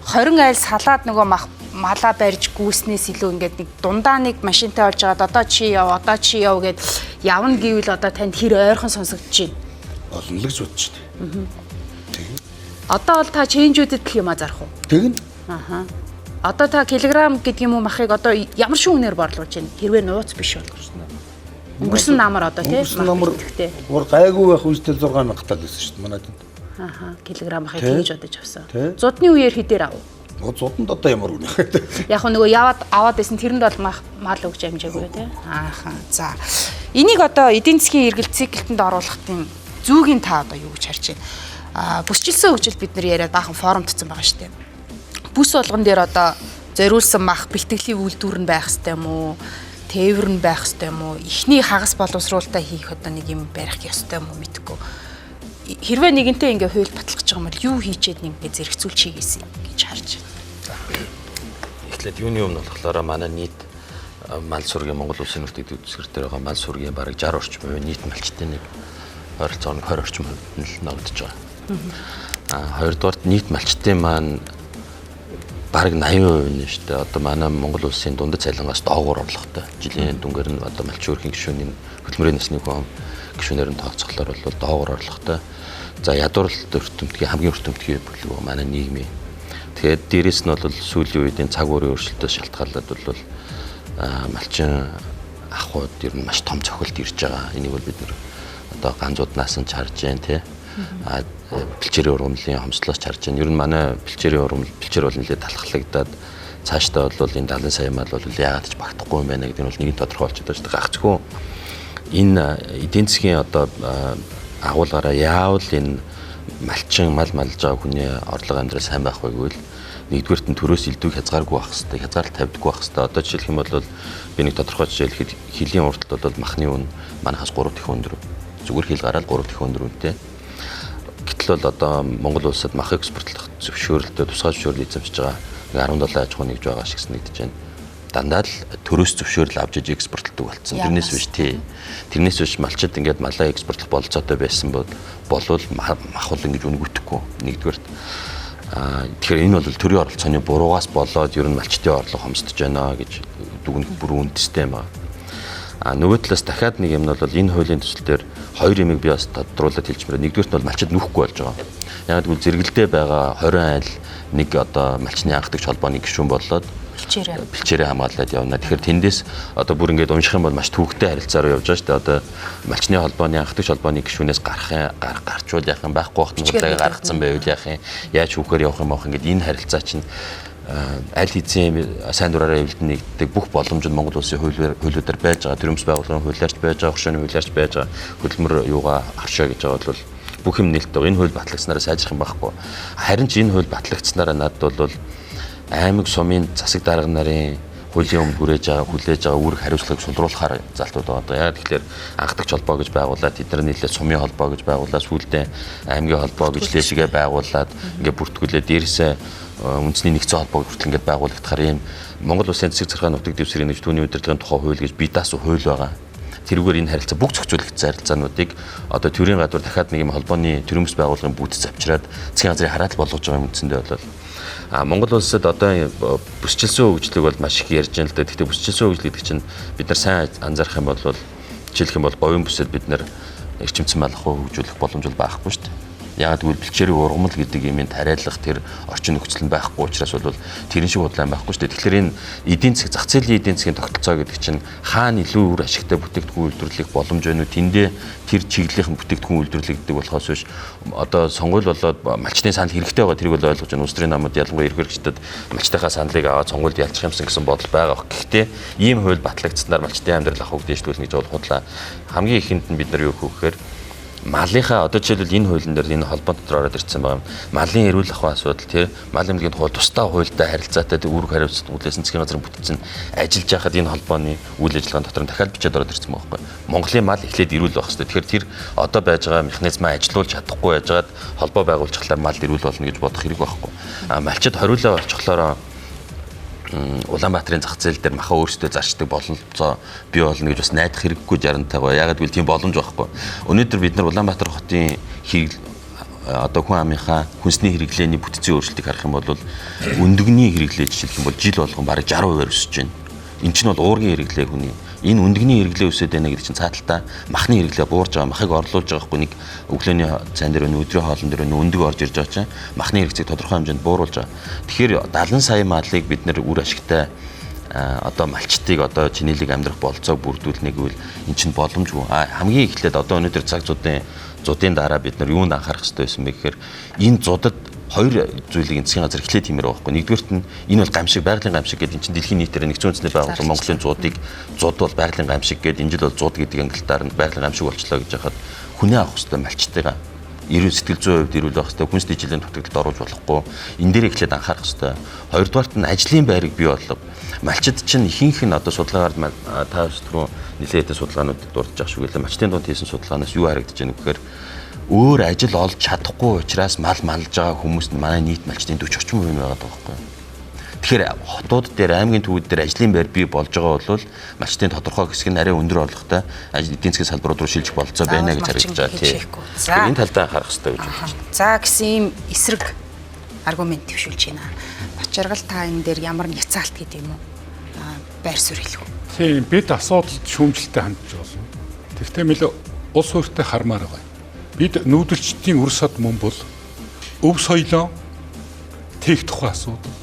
20 айл салаад нөгөө малаа барьж гүйснээс илүү ингээд нэг дундаа нэг машинтай олж аваад одоо чи яв гэд явна гэвэл одоо танд хэр ойрхон сонсогдож байна. Олон л гэж бодож байна. Одоо бол та ченжүүдэд гэх юм а зарах уу? Тэгнь. Одоо та килограмм гэдэг юм уу махыг одоо ямар шүүнээр борлуулж байна? Хэрвээ нууц биш бол. Өнгөрсөн намар одоо тийм Өнгөрсөн намар бэлтгэхтэй. гур гайгүй байх үедээ 6000 тал байсан шүү дээ манайд. Ааха килограммахыг хийж бодож авсан. Тий. Зудны үеэр хэдээр ав? Зуданд одоо ямар үнэ. Яг нөгөө аваад байсан тэрэнд бол мал өгч амжаагүй тий. Ааха. За. Энийг одоо эдийн засгийн эргэлт циклэнд оруулахын зүүгийн та одоо юу гэж харж байна? Бүсчилсэн хөгжил бид нар яриад баахан форумдсан байгаа шүү дээ. Бүс болгон дээр одоо зориулсан мах бэлтгэлийн үйлдвэр нь байх ёстой юм уу? Тээвэр нь байх ёстой юм уу? Эхний хагас боловсруулалтаа хийх одоо нэг юм барих ёстой юм уу мэдгүй. Хэрвээ нэгэнтээ ингээ хууль батлах гэж байгаа юм бол юу хийчээд нэг ингээ зэрэгцүүлж хийгээсэн гэж харж байна. Эхлээд юуны өмнө болохоор манай нийт мал сүргийн Монгол Улсын нутгийн дэвсгэр дээр байгаа мал сүргийн бараг 60 орчим хувь нийт малчтын нэг 20 орчим хувьд нь л ногдож байгаа. Хоёрдугаарт нийт малчтын маань бараг 80% нь шүү дээ. Одоо манай Монгол Улсын дундад цалингаас доогуур орлоготой. Жилийн дүнгээр нь одоо малчин өрхийн гишүүний хөдөлмөрийн насны хүн гишүүнээр нь тооцоглохоор бол доогуур орлоготой. За ядуурлалт өртөмтгийн хамгийн өртөмтгийн бүлэг манай нийгмийн. Тэгээд дээрэс нь бол сүүлийн үеийн цаг уурын өөрчлөлтөөс шалтгаалаад бол малчин ахуйд ер нь маш том цохилт ирж байгаа. Энийг бол бид нэр одоо ганцууднаас нь харж байна тий. Бэлчээрийн ургамлын хомслоос харж байна. Ер нь манай бэлчээр бол нэлээд талхлагдаад цаашдаа бол энэ 70 сая мал бол яагаад ч багтахгүй юм байна гэдэг нь бол нэгэн тодорхой болчиход байна шүү дээ. Гагцгүй энэ эдийн засгийн одоо агуулгаараа яавал энэ малчин мал малж байгаа хүний орлого амьдрал сайн байх вэ гэвэл нэгдүгээрт нь төрөөс элдвийг хязгааргүй байх хэрэгтэй, хязгаарлалт тавьдаггүй байх хэрэгтэй. Одоо жишээлх юм бол би нэг тодорхой жишээ хэлэхэд хилийн уртад бол махны үн манайхаас 3 дахин өндөр. Зүгээр хил гараад 3 дахин өндөр үнэтэй. Гэтэл бол одоо Монгол улсад мах экспортлох зөвшөөрлөлтөд тусгай зөвшөөрөл эзэмшиж байгаа 17 аж ахуйн нэгж байгаа шиг санагдаж байна. Дандаа л төрөөс зөвшөөрөл авч иж экспортлдог болсон. Тэрнээс биш тий. Тэрнээс биш малчид ингээд малаа экспортлох болцоотой байсан болвол мах бол ингэж үнгүтгэхгүй. Нэгдүгээр тэгэхээр энэ бол төрийн оролцооны буруугаас болоод ер нь малчтын орлого хомсдож байна гэж дүгнэх бүр үндэстэй юм байна. Нөгөө талаас дахиад нэг юм нь бол энэ хуулийн төсөл дээр хоёр юмыг би бас тодруулаад хэлчихмээр. Нэгдүгээрт нь бол малчид нүүхгүй болж байгаа. Яг гэвэл зэрэгэлдээ байгаа 20 айл нэг одоо малчны анхдагч холбооны гишүүн болоод бэлчээрээ хамгаалаад явна. Тэгэхээр тэндээс одоо бүр ингээд унших юм бол маш төвөгтэй харилцаа руу явж байгаа шүү дээ. Одоо малчны холбооны анхдагч холбооны гишүүнээс гарчвал яах юм байхгүй бахт нуудлага гаргацсан байвал яах юм. Яаж хүүхээр явах юм авах ингээд энэ харилцаа чинь аль хэзээ сайн дураараа эвлэлд нэгддэг бүх боломж нь Монгол улсын хуулиудаар байж байгаа. Төрөмс байгууллагын хуулиарч байж байгаа, хөшөөний хуулиарч байж байгаа. Хөдөлмөр юугаа авшаа гэж байгаа бол бүх юм нээлттэй. Энэ хууль батлагдсанараа сайжрах юм байхгүй. Харин ч энэ хууль батлагдсанараа надад бол аймаг сумын засаг дарга нарын хуулийн өмнө хүрээж байгаа, хүлээж байгаа үүрэг хариуцлагыг сулруулахаар залтууд байгаа. Яг тэгэхээр анхдагч холбоо гэж байгуулад тэд нар нийлээд сумын холбоо гэж байгуулад сүүлдээ аймгийн холбоо гэж лээшигээ байгуулад ингээд бүртгүүлээ дээрсээ үндэсний нэгдсэн холбоог хүртэл ингээд байгуулагдахаар ийм Монгол Улсын засаг захиргааны нутаг дэвсгэрийн нэгж түүний удирдлагын тухай хууль гэж бие даасан хууль байгаа. Тэрүүгээр энэ харилцаа бүх зохицуулагдсан харилцаануудыг одоо төрийн гадуур дахиад нэг юм холбооны төрөмс байгууллагын бүтц авчираад засгийн газрын хараат болгож байгаа юм үндсэндээ бол Монгол улсад одоо бүсчилсэн хөгжлийг бол маш их ярьж байна л да. Гэхдээ бүсчилсэн хөгжил гэдэг чинь бид нар сайн анзаарах юм бол жишээлх юм бол говийн бүсэд бид нар эрчимцэн мал ахуй хөгжүүлэх боломж бол байхгүй шүү дээ. Яг тэгвэл бэлчээрийн ургамал гэдэг юмын тариалах тэр орчин нөхцөл нь байхгүй учраас бол тэрэн шиг бодлоо байхгүй шүү дээ. Тэгэхээр энэ эдийн засаг зах зээлийн эдийн засгийн тогтолцоо гэдэг чинь хаана илүү үр ашигтай бүтээгдэхүүн үйлдвэрлэх боломж байна уу? Тэндээ тэр чиглэлийн бүтээгдэхүүн үйлдвэрлэгддэг болохоос биш одоо сонгуул болоод малчтын санал хэрэгтэй байгаа тэрийг бол ойлгож байна. Улс төрийн намууд ялангуяа эрх хэрэгчдэд малчтынхаа саналыг аваад сонгуульд ялчих юмсан гэсэн бодол байгаа. Гэхдээ ийм хууль батлагдсанаар малчтын амьдрал ахуйг дэвшүүлнэ гэж бол худлаа. Хамгийн ихэнд нь бид нар юу гэхээр малынхаа одоо жишээлбэл энэ хуулийн дээр энэ холбоон дотор ороод ирсэн байгаа юм. Малын эрүүл ахуйн асуудал тэр мал эмнэлгийн тухай тусдаа хуультай харилцаатай үүрэг хариуцлага үлээсэн засгийн газрын бүтцэн ажиллаж байхад энэ холбооны үйл ажиллагааны дотор нь дахиад бичээд ороод ирсэн байгаа байхгүй. Монголын мал эхлээд эрүүл байх хэрэгтэй. Тэгэхээр тэр одоо байж байгаа механизмаа ажилуулж чадахгүй байжгаад холбоо байгуулчихлаар мал эрүүл болно гэж бодох хэрэг байхгүй. Малчид хориулаа болчихлоороо Улаанбаатарын зах зээл дээр маха өөрсдөө зарчдаг боломжоо бий болно гэж бас найдах хэрэггүй жарантайгаа. Ягаад гэвэл тийм боломж байхгүй. Өнөөдөр бид нар Улаанбаатар хотын одоо хүн амынхаа хүнсний хэрэглээний бүтцийн өөрчлөлтийг харах юм бол өндөгний хэрэглээ жишээлх юм бол жил болгон бараг 60% өсөж байна. Энэ чинь бол уургийн хэрэглээ хүний. Энэ өндөгний хэрэглээ өсөд байна гэдэг чинь цааталтаа махны хэрэглээ буурж байгаа. Махыг орлуулж байгаа хгүй нэг өглөөний цайн дээр өдрийн хоолн дээр өндөг орж ирж байгаа чинь махны хэрэгцээг тодорхой хэмжээнд бууруулж байгаа. Тэгэхээр 70 сая малыг бид нэр үр ашигтай одоо малчтыг одоо чинэлэг амьдрах болцоог бүрдүүлнэ гэвэл эн чинь боломжгүй. Хамгийн эхлээд одоо өнөөдөр цаг зуудын дараа бид нар юунд анхаарах хэрэгтэй байсан бэ гэхээр энэ зуудад хоёр зүйлийг эцсийн газар эхлээд хиймээр байгаа байхгүй. Нэгдүгээрт нь энэ бол гамшиг, байгалийн гамшиг гэдэг энэ чинь дэлхийн нийтээр нэгдсэн үндэсний байгууллага Монголын зууд бол байгалийн гамшиг гэдэг энэ жил бол зууд гэдэг ангилалтаар нь байгалийн гамшиг болчлоо гэж яхад хүнээ авах хэрэгтэй малчтайгаа 90 сэтгэл зүйн хувьд ирүүл байх хэрэгтэй, хүнс дэжлийн нутагтад оруулж болохгүй. Энэ дээр эхлээд анхаарах хэрэгтэй. Хоёрдугаарт нь ажлын байрыг бий болгох. Малчид чинь ихэнх нь одоо судалгаагаар та түрүү нэлээд судалгаануудад дурдж ах шүү гэлээ. Малчтын дунд хийсэн судалгаанаас юу харагдаж байна гэхээр өөр ажил олж чадахгүй учраас малж байгаа хүмүүс нь манай нийт малчтын 40-30% байгаа байхгүй. Тэгэхээр хотууд дээр аймгийн төвүүд дээр ажлын байр бий болж байгаа бол малчтын тодорхой хэсэг нь арай өндөр орлоготой эдийн засгийн салбарууд руу шилжих болцоо байна гэж харагдаж байгаа тийм. Энэ талдаа анхаарах хэрэгтэй гэж байна. За гэсэн ийм эсрэг аргумент төвшүүлж байна. Бачаргал та энэ дээр ямар няцаалт гэдэг юм уу? Байр суурь хэлв. Тийм бид асуудалд шүүмжлэлтэй хандж болно. Тэгвэл мэл улс хууртай хармаар байгаа. Бид нүүдэлчдийн үр сад мөн бол өв соёлоо тээх тухай асуудал,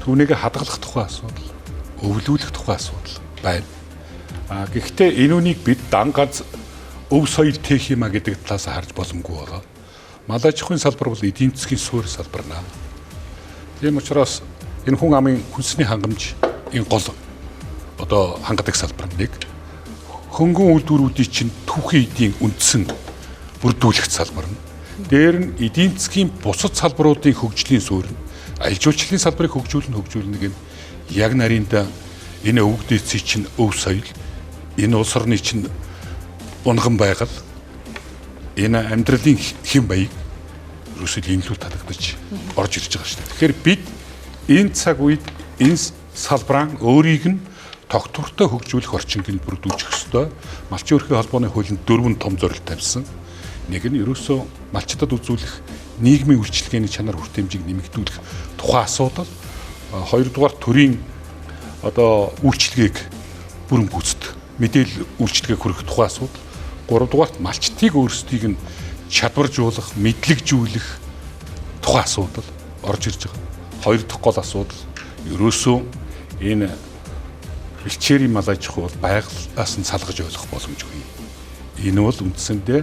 түүнийг хадгалах тухай асуудал, өвлүүлэх тухай асуудал байна. Гэхдээ энэ үнийг бид дан ганц өв соёл тээх юма гэдэг талаас харж боломгүй байгаа. Малай аж ахуйн салбар бол эдийн засгийн суурь салбарнаа. Тийм учраас энэ хүн амын хүнсний хангамж энэ гол одоо хангадаг салбар нэг. Хөнгөн үйлдвэрүүдийн чинь түүхийн эдийн үндсэн бүрдүүлэх салбар нь. Дээр нь эдийн засгийн бусад салбаруудын хөгжлийн суурь нь аялал жуулчлалын салбарыг хөгжүүлнэг нь яг нарийнда энэ өвөг дээдсийн чинь өв соёл, энэ улс орны чинь унган байгаль, энэ амьдралын хэм баяг ерөөсөө инлүү талагдаж орж ирж байгаа шүү дээ. Тэгэхээр бид энэ цаг үед энэ салбараа өөрийг нь тогтвортой хөгжүүлэх орчинг нь бүрдүүлж өгөх ёстой. Малчин өрхийн холбооны хуулинд 4 том зорилт тавьсан. Нэг нь ерөөсөө малчдад үзүүлэх нийгмийн үйлчилгээний чанар хүртээмжийг нэмэгдүүлэх тухайн асуудал. Хоёрдугаар төрийн одоо үйлчилгээг бүрэн гүйцэтгэх, мэдээлэл үйлчилгээг хүргэх тухайн асуудал. Гуравдугаарт малчдыг өөрсдийг нь чадваржуулах, мэдлэгжүүлэх тухайн асуудал орж ирж байгаа. Хоёр дахь гол асуудал ерөөсөө энэ бэлчээрийн мал аж ахуй бол байгалаас нь салгаж ойлгох боломжгүй. Энэ бол үндсэндээ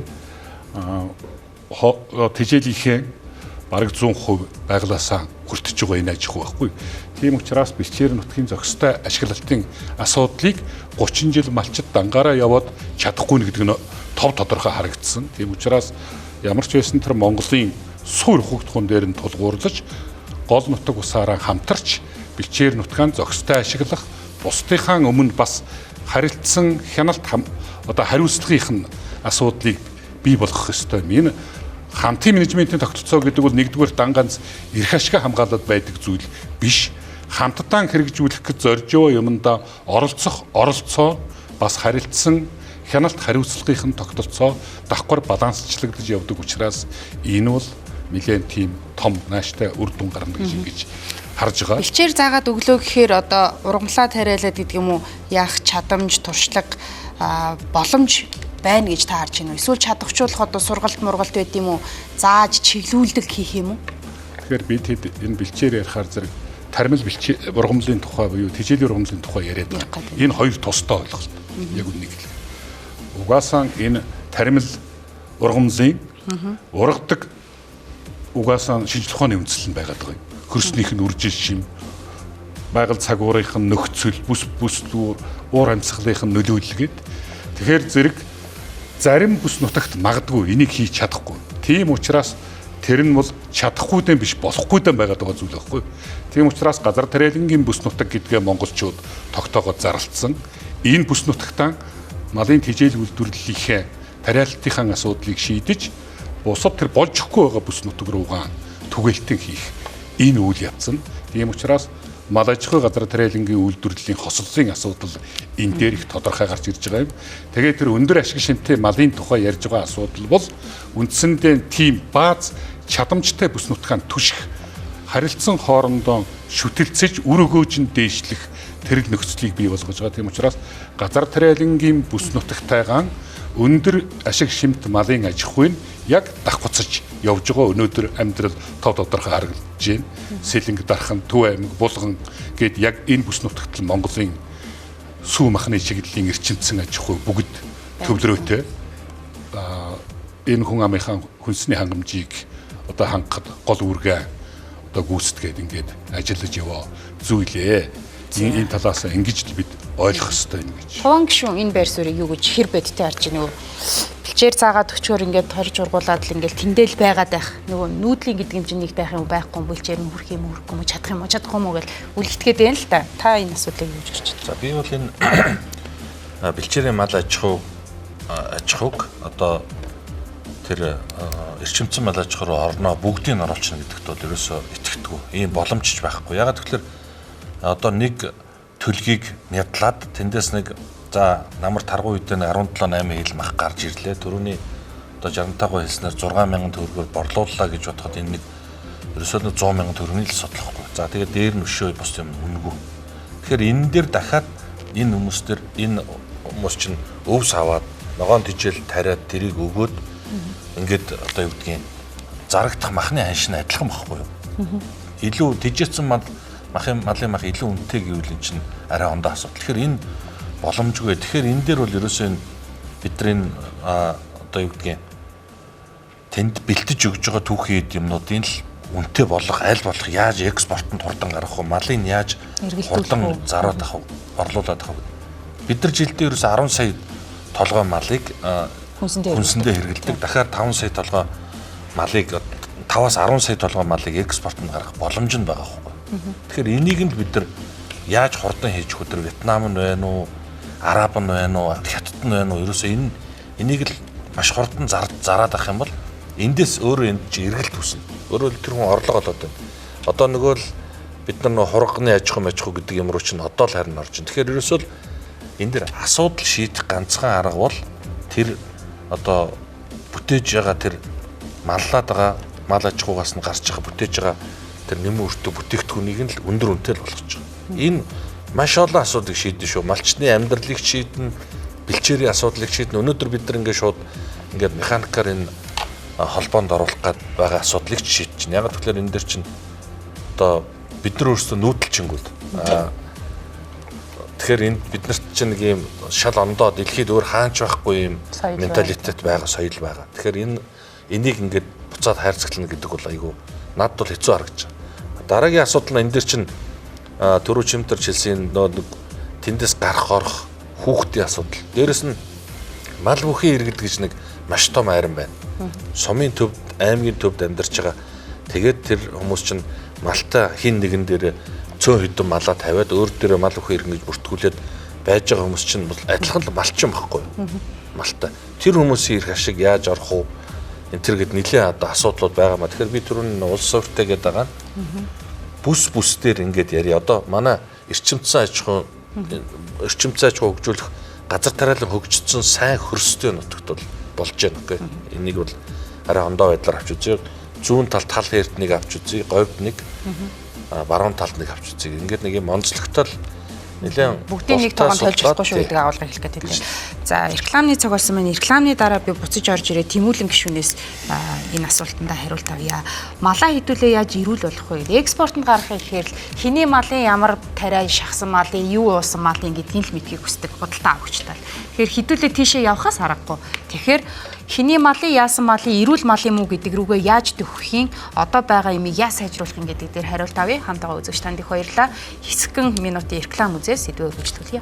тэжээлийнхээ бараг 100% байгалаасаа хүртэж байгаа энэ аж ахуй байхгүй. Тийм учраас бэлчээр нутгийн зохистой ашиглалтын асуудлыг 30 жил малчид дангаараа яваад чадахгүй гэдэг нь тов тодорхой харагдсан. Тийм учраас ямар ч байсан тэр Монголын суурь хөгжтгөн дээр нь тулгуурлаж гол нутаг усаараа хамтарч бэлчээр нутгаан зохистой ашиглах, бусдынхаа өмнө бас харилцсан хяналт одоо хариуцлагын асуудлыг бий болгох ёстой. Энэ хамтын менежментийн тогтолцоо гэдэг бол нэгдүгээр дан ганц эрх ашиг хамгаалалт байдаг зүйл биш. Хамтдаа хэрэгжүүлэх гэж зорж байгаа юмдаа оролцоо бас харилцсан хяналт хариуцлагын тогтолцоо давхар балансчлагдаж явдаг учраас энэ бол нэлээд тийм том нааштай үр дүн гарна гэж ингэж харж байгаа. Бэлчээр заагаад өглөө гэхээр одоо ургамлаа тариалаад гэдэг юм уу яах чадамж, туршлага, боломж байна гэж та харж байна уу? Эсвэл чадахжуулах одоо сургалт мургалт байд юм уу? Зааж чиглүүлдэг хийх юм уу? Тэгэхээр бид энэ бэлчээр ярихаар зэрэг тармил бэлчээр ургамлын тухай буюу тэжээлийн ургамлын тухай яриад байгаа. Энэ хоёр тусдаа ойлголт. Яг үнийг хэлэх. Угаасаа энэ тармил ургамлын ургадаг угаасаа шинжлэх ухааны үндэслэл нь байгаад байгаа юм. Хөрснийх нь үржил шим, байгаль цагуурынх нь нөхцөл, бүс уур амьсгалынх нь нөлөөлөлгээд тэгэхээр зэрэг зарим бүс нутагт магадгүй энийг хийж чадахгүй. Тийм учраас тэр нь бол чадахгүйдэн биш болохгүйдэн байгаад байгаа зүйл байхгүй. Тийм учраас газар тариалангийн бүс нутаг гэдгээ монголчууд тогтоогоод зарлцсан. Энэ бүс нутагтаа малын тэжээл үйлдвэрлэлийнхээ тариалтынхаа асуудлыг шийдэж бусад тэр болж өгөхгүй байгаа бүс нутаг руугаа түгээлтэн хийх энэ үйл явцсан. Тийм учраас мал аж ахуй газар тариалангийн үйлдвэрлэлийн хослолын асуудал энэ дээр их тодорхой гарч ирж байгаа юм. Тэгээд тэр өндөр ашиг шимтэй малын тухай ярьж байгаа асуудал бол үндсэндээ тийм бааз чадамжтай бүс нутгаан түших, харилцан хоорондоо шүтэлцэж үр өгөөж нь дээшлэх тэрэг нөхцөлийг бий болгож байгаа. Тийм учраас газар тариалангийн бүс нутагтайгаан өндөр ашиг шимт малын аж ахуйн яг давхцаж явж байгаа өнөөдөр амьдрал тодорхой харагдаж байна. Сэлэнг дархан, Төв аймаг, Булган гээд яг энэ бүс нутагт Монголын сүү махны чиглэлийн эрчимцэн аж ахуй бүгд төвлөрөөтэй. Энэ хүн амынхаа хүнсний хангамжийг одоо хангахад гол үүргээ одоо гүйцэтгээд ингээд ажиллаж яваа зүйлээ. Энэ талаас ингэж л бид ойлгох хэрэгтэй юм гэж. Туван гишүүн энэ байр суурийг юу гэж хэр бэдтэй харж байна нөгөө бэлчээр цаагаад өчгөр ингээд торж ургуулад л ингээд тэндэл байгаад байх. Нөгөө нүүдлийн гэдэг юм чинь нэг байх юм байхгүй бэлчээр нь хүрх юм хүрхгүй юм чадах юм чадахгүй юм гэл үлгэтгээд байна л да. Та энэ асуудлыг юу гэж харж байна? За би бол энэ бэлчээрийн мал аж ахуйг одоо тэр эрчимцэн мал аж ахуй руу орноо бүгдийг нь оруулчихна гэдэгт бол ерөөсөө итгэдэггүй. Ийм боломж ч байхгүй. Ягаад гэвэл одоо нэг төлгийг нядлаад тэндээс нэг за намар таргуу үедээ 17-8 хил мах гарч ирлээ. Төрөний одоо 65 хэлснээр 6,000 төгрөгөөр борлууллаа гэж бодоход энэ нэг ерөөсөө 100,000 төгрөгийн л судлахгүй. За тэгээд дээр нь өшөө бус юм үнэгүй. Тэгэхээр энэ дээр дахиад энэ хүмүүс чинь өвс аваад ногоон тижэл тариад тэрийг өгөөд ингээд одоо юу гэдгийг зарагдах махны ханш нь адилхан байхгүй юу? Илүү тижээсэн малын мах илүү үнэтэй гэвэл энэ чинь арай ондоо асуудал. Тэгэхээр энэ боломжгүй. Тэгэхээр энэ дээр бол ерөөсөө бидний одоо юу гэдгийг тэнд бэлтэж өгж байгаа түүхий юмнуудын л үнэтэй болох аль болох яаж экспортод хурдан гаргах вэ? Малын яаж хурдан зараад авах, борлуулад авах. Бид нар жилдээ ерөөсөө 10 сая толгой малыг хүнсэндээ хэрэглэдэг. Дахиад 5 сая толгой малыг 5-аас 10 сая толгой малыг экспортод гаргах боломж нь байгаа байхгүй. Тэгэхээр энийг нь бид нар яаж хурдан хийж өгөх вэ? Вьетнам нь байна уу? Араб нь байна уу? Хятад нь байна уу? Ерөөсөө энийг л маш хурдан зараад авах юм бол эндээс өөрөө энд чи эргэлт үүснэ. Өөрөө л тэр хүн орлого олоод байна. Одоо нөгөө л бид нар нөгөө хурганы аж ахуй гэдэг юм руу чинь одоо л харин орж байна. Тэгэхээр ерөөсөө л энэ дэр асуудал шийдэх ганцхан арга бол тэр одоо бүтээж байгаа тэр маллаад байгаа мал аж ахуйгаас нь гарч байгаа бүтээж байгаа тэр нэмэн өртөө бүтээгдэхүүнийг нь л өндөр үнэтэй л болгож байгаа. Энэ маш олон асуудлыг шийдэн шүү. Малчны амьдралыг шийдэн, бэлчээрийн асуудлыг шийдэн. Өнөөдөр бид нар ингээд механикаар энэ холбоонд оруулах гад байгаа асуудлыг шийдэж байна. Яг тэгэхээр энэ дэр чинь одоо бид нар өөрсдөө нүүдэлчингүүд. Тэгэхээр энд бид нарт чинь нэг юм шал ондоо дэлхийд өөр хаанч байхгүй юм менталитет байгаа, соёл байгаа. Тэгэхээр энийг ингээд буцаад хайрцаглана гэдэг бол айгүй надад бол хэцүү харагдаж байна. Дараагийн асуудал нь энэ дэр чинь түрүү чимтэр хэлсэн нэг тэндээс гарах орох хүүхдийн асуудал. Дээрэс нь мал бүхий иргэд гэж нэг маш том айран байна. Сумын төвд, аймгийн төвд амьдарч байгаа. Тэгээд тэр хүмүүс чинь малтай хин нэгэн дээр цөөн хэдэн малаа тавиад өөр дээрээ мал бүхий иргэн гэж бүртгүүлээд байж байгаа хүмүүс чинь адилхан л малчин байхгүй юу? Малтай. Тэр хүмүүсийн ирэх ашиг яаж орох вэ? Энэ төр гэд нэлийн одоо асуудлууд байгаа маа. Тэгэхээр би түрүүн улс суурьтай гэдэг байгаа нь бүс дээр ингээд яри. Одоо манай эрчимцэн аж ахуй хөгжүүлэх газар тариалан хөгжсөн сайн хөрстэй нутагт бол болж байна үгүй. Энийг бол арай ондоо байдлаар авч үзье. Зүүн талд тал хэрднийг авч үзье. Говьд нэг, баруун талд нэг авч үзье. Ингээд нэг юм онцлогтой л нэлээд бүгдийн нэг тоогоо тольж болохгүй шүү гэдэг агуулга хэлэх гэдэг юм. За, рекламны цаг болсон маань рекламны дараа би буцаж орж ирээ Тэмүүлэн гишүүнээс энэ асуултанд хариулт авъя. Малаа хэдүүлээ яаж ирүүл болох вэ? Экспортод гаргахыг ихээр хиний малын ямар тариа шахсан малын юу уусан малын гэдгийг л мэдхийг хүсдэг худалдан авахчтай. Тэгэхээр хэдүүлээ тийшээ явхаас аргагүй. Тэгэхээр хиний малын яасан малын эрүүл мал юм уу гэдэг рүүгээ яаж төвхийн одоо байгаа юмыг яаж сайжруулах юм гэдэг дээр хариулт авъя. Хамтдаа үзэгч танд их баярлалаа. Хэсэгэн минутын реклам үзээс сэдвээ үргэлжлүүлье.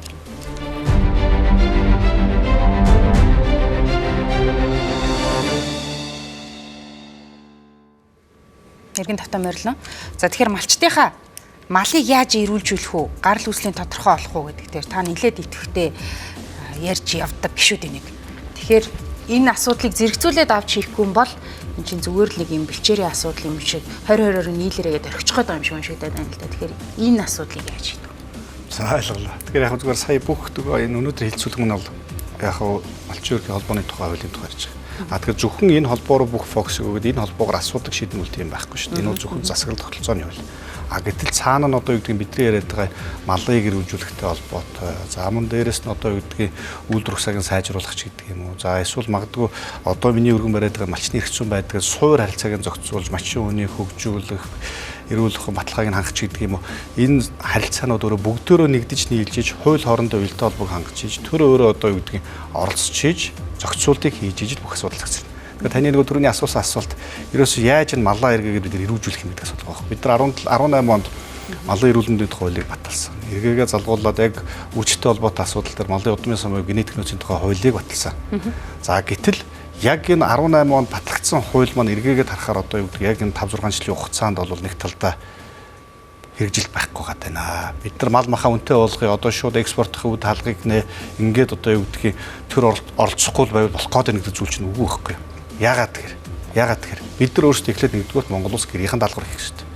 Эргэн тавтан морилно. За тэгэхээр малчтынхаа малыг яаж эрүүлжүүлэх үү? Гарал үүслийн тодорхой болох уу гэдэг дээр та нэлээд идэвхтэй ярьж явдаг гişүүд энийг. Тэгэхээр энэ асуудлыг зэрэгцүүлээд авч хийхгүй юм бол энэ чинь зүгээр л нэг юм бэлчээрийн асуудал юм шиг 2020-оор нийлэрээгээд орхичих гээд байгаа юм шиг уншигдаад байна л да. Тэгэхээр энэ асуудлыг яаж шийдэх вэ? За ойлголоо. Тэгэхээр яг зүгээр сая бүх энэ өнөөдөр хэлцүүлэх нь бол яг малчин ерөнхий холбооны тухай хуулийн тухай ярьж байгаа. Тэгэхээр зөвхөн энэ холбоо руу бүх фокусыг өгөөд энэ холбоогоор асуудаг шийдэн үлдээх юм байхгүй шүү дээ. Энэ бол зөвхөн засаглал тогтолцооны хууль. Гэтэл цаана нь одоо юу гэдгийг бидний яриад байгаа малыг эрүүжүүлэхтэй холбоотой. За мөн дээрэс нь одоо юу гэдгийг үйлдвэр ухсааг сайжруулах ч гэдэг юм уу. За эсвэл магадгүй одоо миний өргөн бариад байгаа малчны эрх зүйн байдгийг суур харилцааг зохицуулж малчин хүнийг хөгжүүлэх, эрүүл ухаан баталгааг нь хангах ч гэдэг юм уу. Энэ харилцаанууд өөрөө бүгдөө нэгдэж нийлжиж хууль хоорондоо уялдаа холбоог хангаж хийж төр өөрөө одоо юу гэдгийг оролцож хийж зохицуултыг хийж ижил бүх асуудал зохицуулна. Тэгэхээр таны нөгөө түрүүний асуусан асуулт ерөөсөө яаж энэ маллаа эргээгээд бид эрүүжүүлэх юм гэдэг асуудал байна. Бид нар 18 онд малын эрүүл мэндийн тухай хуулийг баталсан. Эргээгээ залгуулад яг үржигтэй холбоотой асуудал дээр малын удмын самбай генетик нөөцийн тухай хуулийг баталсан. За гэтэл яг энэ 18 онд батлагдсан хууль маань эргээгээд харахаар одоо юу гэдэг яг энэ 5-6 жилийн хугацаанд бол нэг талдаа хэрэгжилт байхгүй байна. Бид нар мал махаа үнэтэй болгоё. Одоо шууд экспортын үед хаалгыг нэ ингээд одоо юу гэдгийг төр оролцохгүй байвал болох гэдэг нэг зүйл чинь үгүй байхгүй. Яагаад тэгэхээр бид нар өөрсдөө эхлээд нэгдүгээр Монгол улс гэрийнхэн даалгавар хийх хэрэгтэй.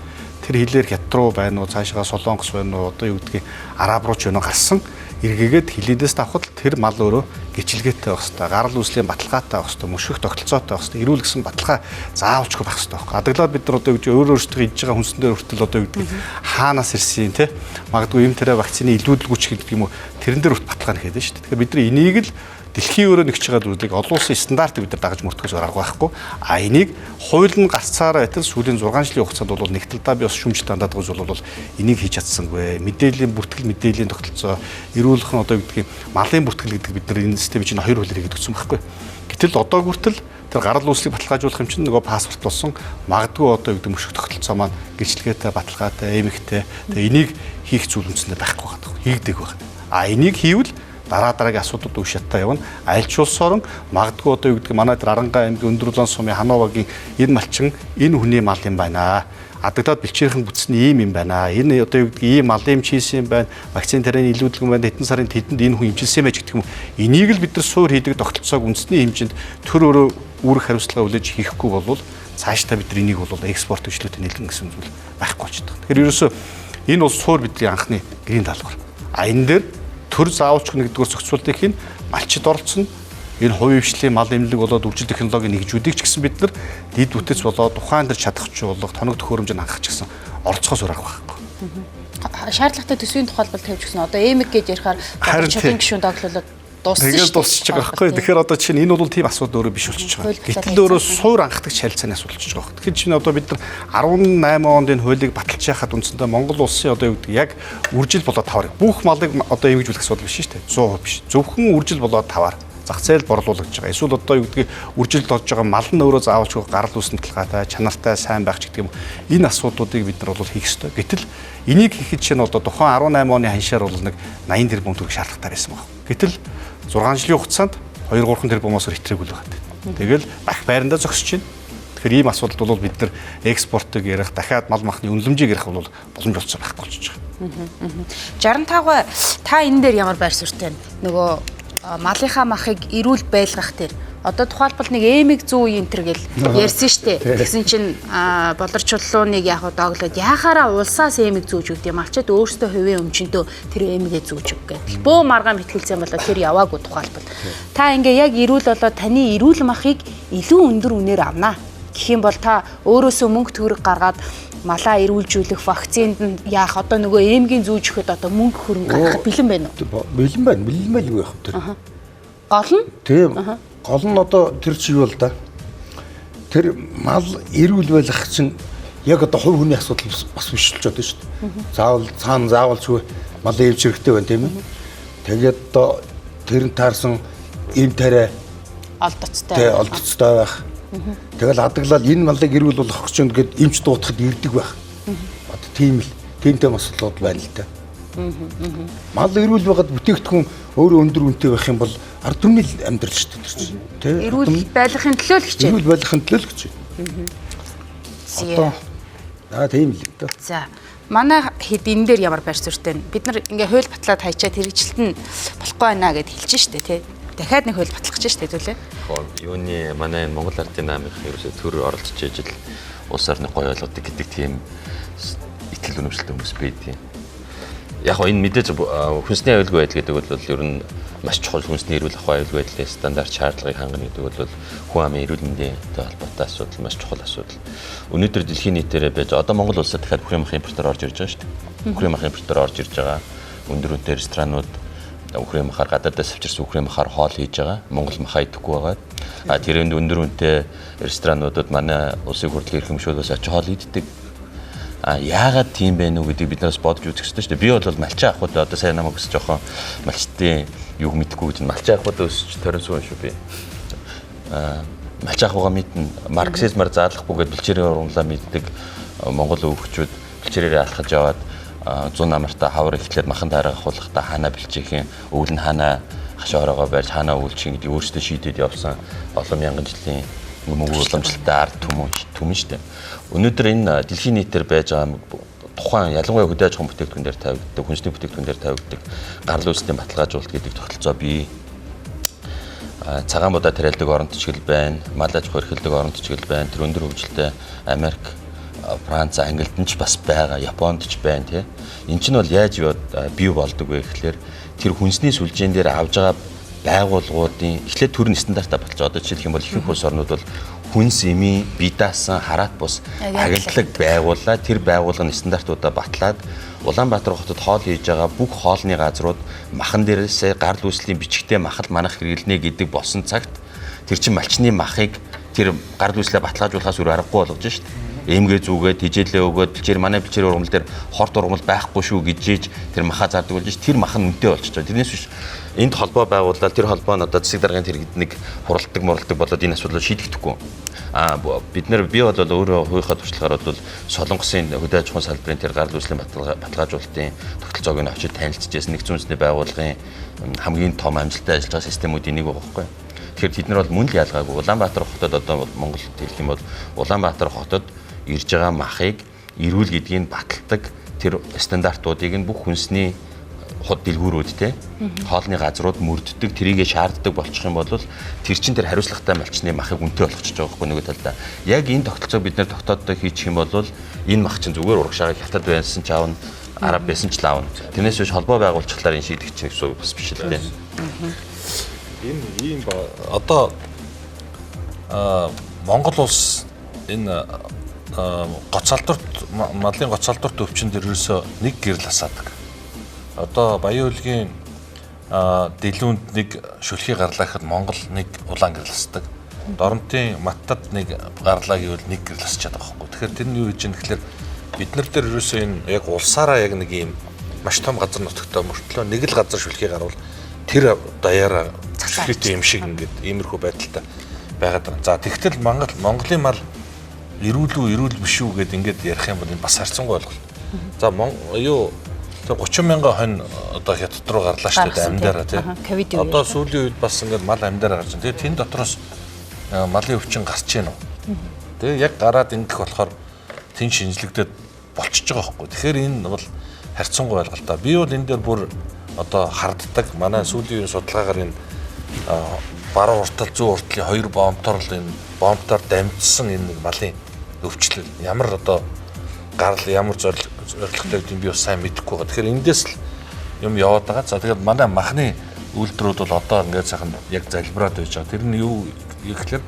Тэр хилээр хятад руу байна уу, цаашгаа Солонгос байна уу, одоо юу гэдгийг Араб руу ч байна гарсан эргээгээд хилээдээс давхад тэр мал өөрөө гिचилгээтэй байх хэрэгтэй. Гарал үүслийн баталгаатай байх хэрэгтэй, мөшгөх тогтолцоотой байх хэрэгтэй. Эрүүл гэсэн баталгаа заавалчгүй байх хэрэгтэй байхгүй. Адаглаад бид нар одоо юу өөрөөсөө хийж байгаа хүнсэн дээр хүртэл одоо юу гэдэг хаанаас ирсэн те магадгүй юм тэрэ вакцины илүүдэлгүйч гэдэг юм уу тэрэн дээр хүртэл баталгаа нэхэд байна шүү дээ. Тэгэхээр бид нар энийг л дэлхийн өөрөө нэгж байгаа зүйлийг олон улсын стандартыг бид нар дагаж мөрдөхөж арга байхгүй. Энийг хууль нь гарцаараа байтал сүүлийн 6 жилийн хугацаанд бол нэг талдаа би бас шүмж дандаад байгаа зүйл бол энийг хийж чадсангүй. Мэдээллийн бүртгэл мэдээллийн тогтолцоо, эрүүлэх нь одоо юу гэдгийг малын бүртгэл гэдэг бид нар энэ системийг чинь 2 хуулиар хийгдсэн байхгүй. Гэтэл одоо хүртэл тэр гарал үүслийг баталгаажуулах юм чинь нөгөө паспорт болсон магадгүй одоо юу гэдэг мөшөх тогтолцоо маань гэрчлэгээтэй, баталгаатай, эмэгтэй. Тэгээ энийг хийх зүйл үндсэндээ байхгүй байгаа. Хийгдэг байна. Энийг хийвэл дараагийн асуудлууд үе шаттай явна. Альч улс орон магадгүй одоо юу гэдэг манай тэр Арангаа аймгийн Өндөр улаан сумын Хановагийн энэ малчин энэ хүний мал юм байна. Адагдаад бэлчээрхэн бүтсний ийм юм байна. Энэ одоо юу гэдэг ийм малын юм чийсэн юм байна. Вакцины тарианы илүүдэлгэн байна. Хэдэн сарын тэдэнд энэ хүн имчилсэн байж гэдэг юм. Энийг л бид нар суур хийдэг тогтолцоог үндэсний хэмжээнд төр өөрөө үүрэг хариуцлага хүлээж хийхгүй болвол цаашдаа бид нар энийг бол экспорт хөгжлөлтөд нэлгэн гэсэн зүйл байхгүй болж байгаа. Тэгэхээр ерөөсөө энэ бол суур бидний анхны гэрийн даалгавар. Энэ дээр төр заавалчгүй нэгдүгээр зохицуултыг хийн малчид оролцсон энэ хувийн хвшлийн мал эмнэлэг болоод үржил технологийн нэгжүүдийг ч гэсэн бид нар дид бүтэц болоод тухайн дээр чадахч болох тоног төхөөрөмжөнд хангах ч гэсэн оролцохоос ураг байхгүй. Шаардлагатай төсвийн тухайлбал тавьж гисэн одоо эмэг гэж ярихаар чөлөөний гишүүн доглуулаад дууссан шүү дээ. Тэгээд дуусчих байгаа байхгүй. Тэгэхээр одоо чинь энэ бол тийм асуудал өөрөө биш болчихж байгаа. Гэтэл өөрөө суур анхдагч харилцааны асуудал болчихж байгаа. Тэгэхээр чинь одоо бид нар 18 онд энэ хуулийг баталж яхад үндсэндээ Монгол улсын одоо юу гэдэг яг үржил болоод тавар. Бүх малыг одоо эмгэгжүүлэх асуудал биш шүү дээ. 100% биш. Зөвхөн үржил болоод тавар. Зах зээл борлуулагдж байгаа. Эсвэл одоо юу гэдгийг үржилд олж байгаа мал нь өөрөө заавалчгүй гарал үүсгэн талгаатай, чанартай, сайн байх ч гэдэг юм. Энэ асуудлуудыг бид нар бол хийх ёстой. Гэтэл энийг хийхэд чинь одоо тухайн 18 оны ханшаар бол нэг 80 тэрбум төгрөг шаардлагатай байсан байна. Гэтэл 6 жилийн хугацаанд 2-3 тэрбумоос хэтрээгүй л байна. Тэгэл бах байрандаа зогсож байна. Тэгэхээр ийм асуудалд бол бид нар экспортыг ярих, дахиад мал махны үнэлэмжийг ярих бол боломж олцсон байхгүй болчихж байгаа. 65 та энэ дээр ямар байр суурьтай вэ? Нөгөө малынхаа махыг эрүүл байлгах дээр одоо тухайлбал нэг эмэг зүү энтер гэл ярьсан штэ. Тэгсэн чинь болорчлууныг яг доглоод яхаараа улсаас эмэг зүүж өгд юм. Малчид өөрсдөө хувийн өмчөндөө тэр эмэгээ зүүж өг гэдэг. Бөө маргаан мэтгэлцэн болоо тэр яваагүй тухайлбал. Та ингээ яг эрүүл болоод таны эрүүл махыг илүү өндөр үнээр авнаа гэх юм бол та өөрөөсөө мөнгө төгрөг гаргаад малаа эрүүлжүүлэх вакцинд яах одоо нөгөө эмгийн зүүж өгөхөд одоо мөнгө хөрөнгө гаргах бэлэн байна уу? Бэлэн байна. Бэлэн л байх тэр. Гол нь? Тийм. Гол нь одоо тэр чи юу л да. Тэр мал эрүүл байх чинь яг одоо хувь хүний асуудал бас биш л ч одоо шүү дээ. Заавал цаана заавалчгүй малын эвч хэрэгтэй байна тийм ээ. Тэгээд одоо тэр нь таарсан эм тариа олдоцтой. Тий, олдоцтой байх. Тэгэл адаглал энэ малыг эрүүл болгох гэж ингээд эмч дуутахад ирдэг байх. Одоо тийм л тиймтэй маслууд байна л да. Мал эрүүл байгаад бүтээгдэхүүн өөрөө өндөр үнэтэй байх юм бол ард түмний амьдрал шүү дээ. Тий. Эрүүл байлгахын төлөө л хичээнэ. Эрүүл байлгахын төлөө л хичээнэ. Одоо тийм л дээ. За манай хэд энэ дээр ямар байр суурьтай вэ? Бид нар ингээ хууль батлаад хайчаад хэрэгжилт нь болохгүй байна гэд хэлж штэ тий. Дахиад нэг хууль батлах гэж штэ төлөө. Юуны манай Монгол Ардын намын ерөөсөө төр оролцож ижил улс орны гоё ойлгодог гэдэг тийм итгэл үнэмшилтэй хүмүүс байдیں۔ Яг энэ мэдээж хүнсний аюулгүй байдал гэдэг бол ер нь маш чухал хүнсний эрүүл ахуй аюулгүй байдлын стандарт шаардлагыг хангана гэдэг бол хүн амын эрүүл мэндийн холбоотой асуудал маш чухал асуудал. Өнөөдөр дэлхийн нийтээр байж одоо Монгол улсад дахиад бүхрийн мах импортоор орж ирж байгаа шүү дээ. Бүхрийн мах импортоор орж ирж байгаа өндөр үнэтэй ресторанууд бүхрийн махаар гадаадаас авчирсан бүхрийн махаар хоол хийж байгаа. Монгол махаа идэхгүй байгаа. Тэр өндөр үнэтэй ресторануудад манай улсын хурлын эрхэмшүүлээс очиж хоол иддэг. Яагаад тийм бэ нү гэдгийг бид нараас бодож үзэх хэрэгтэй шүү дээ. Би бол малчин ахуйд одоо сайн намайг өсөж жоохон малчтын юг мэдхгүй гэж малчин ахуйд өсөж торин суун шүү би. Малчин ахуйгаа мэднэ. Марксизмаар заалахгүй гэдэг бэлчээрийн ургамлаа мэддэг Монгол өвгчүүд бэлчээрээр алхаж яваад 100 намартаа хавар ихлээр махан дараа ахуулахдаа хаана бэлчээхэн өвөл нь хаана хашаороогоо барьж хаана өвлчин гэдэг өөрсдөө шийдээд явсан олон мянган жилийн мөнгө уламжлалтай ард түмэн шүү дээ. Өнөөдөр энэ дэлхийн нийтээр байж байгаа тухайн ялангуяа хөдөө аж ахуйн бүтээгдэхүүн дээр тавигддаг, хүнсний бүтээгдэхүүн дээр тавигддаг гарал үүслийн баталгаажуулалт гэдэг тогтолцоо бий. Цагаан будаа тариалдаг орон төчгөл байна, мал аж ахуй эрхэлдэг орон төчгөл байна. Тэр өндөр хөгжилтэй Америк, Франц, Англид нь ч бас байгаа, Японд ч байна тий. Энд чинь бол яаж бий болдог вэ гэхлээр тэр хүнсний сүлжээн дээр авж байгаа байгууллагуудын эхлээд төрийн стандартаа болчих. Одоо жишээлх юм бол ихэнх улс орнууд бол хүнс эми бие даасан хараат бус агентлаг байгууллаа. Тэр байгууллагын стандартуудаа батлаад Улаанбаатар хотод хоол хийж байгаа бүх хоолны газрууд махан дээрээс гарал үүслийн бичгтээ махал манах хэрэглэнэ гэдэг болсон цагт тэр чин малчны махыг тэр гарал үүслээ баталгаажуулахаас өөр аргагүй болгож шít. Эмгээ зүгээд тижээлээ өгөөд манай бэлчээр ургамал дээр хорт ургамал байхгүй шүү гэж тэр махаа зардаг болж тэр мах нь үнэтэй болчихж байгаа. Тэрнээс биш энд холбоо байгуулаад тэр холбоо нь одоо засаг даргын тэрэгднийг хуралдаг болоод энэ асуудлыг шийдэгдэхгүй. Бид нар би бол өөрөө хувийнхаа туршлагаар бол Солонгосын хөдөө аж ахуйн салбарын тэр гарал үүслийн баталгаажуулалтын тогтолцоог нь очиж танилцчихсэн нэгдсэн үндэсний байгууллагын хамгийн том амжилттай ажиллаж байгаа системүүдийн нэг байгаа байхгүй. Тэгэхээр тэд нар бол мөн л ялгаагүй. Улаанбаатар хотод одоо Монголд хэлэх юм бол Улаанбаатар хотод ирж байгаа махыг эрүүл гэдгийг баталдаг тэр стандартуудыг нь бүх хүнсний хот дэлгүүрүүдтэй хоолны газрууд мөрддөг тэрийгэ шаарддаг болчих юм бол тэр чин тэр хариуцлагатай малчны махыг үнэтэй болгочихж байгаа байхгүй нөгөө талдаа. Яг энэ тогтолцоог бид нар тогтоодоо хийчих юм бол энэ мах чин зүгээр урагшаага хятад байсан ч аавна, араб байсан ч лаавна. Тэрнээс биш холбоо байгуулчихлаар энэ шийдэх чинь гэсэн үг бас биш л дээ. Энэ ийм одоо Монгол улс энэ гоцалдурт малын гоцалдурт өвчин дээр ерөөсөө нэг гэрэл асаадаг. Одоо Баян хөлгийн дэлгүүнд нэг шүлхий гарлаа гэхэд Монгол нэг улаан гэрэл асдаг. Доронтын маттад нэг гарлаа гэвэл нэг гэрэл асчаад байгаа байхгүй. Тэгэхээр тэр нь юу гэж юм гэхээр бид нар дээр ерөөсөө энэ яг улсаараа яг нэг ийм маш том газар нутагтай мөртлөө нэг л газар шүлхий гарвал тэр даяараа шүлхийтэй юм шиг ингээд иймэрхүү байдалтай байгаад байгаа. За тэгтэл Монголын мал эрүүл биш үү гэд ингээд ярих юм бол энэ бас харьцангуй ойлголт. За юу 30 мянган хонь одоо хятад руу гарлаа шүү дээ амьдараа тий. Одоо сүүлийн үед бас ингээд мал амьдараа гарч байна. Тэгээ тэн дотроос малын өвчин гарч ийн үү. Тэгээ яг гараад ингэх болохоор тэн шинжлэгдээд болчихж байгаа байхгүй. Тэгэхээр энэ бол харьцангуй ойлголтоо. Би бол энэ дээр бүр одоо харддаг. Манай сүүлийн судалгаагаар энэ баруун уртал зүүн уртлын хоёр бомбтоор л энэ бомбтоор дамжсан энэ малын өвчлөл ямар одоо гарал ямар зорилготой гэдэг би бас сайн мэдэхгүй байгаа. Тэгэхээр эндээс л юм яваад байгаа. За тэгээд манай махны үйлдвэрүүд бол одоо ингээд сайхан яг залбираад байж байгаа. Тэр нь юу гэхээр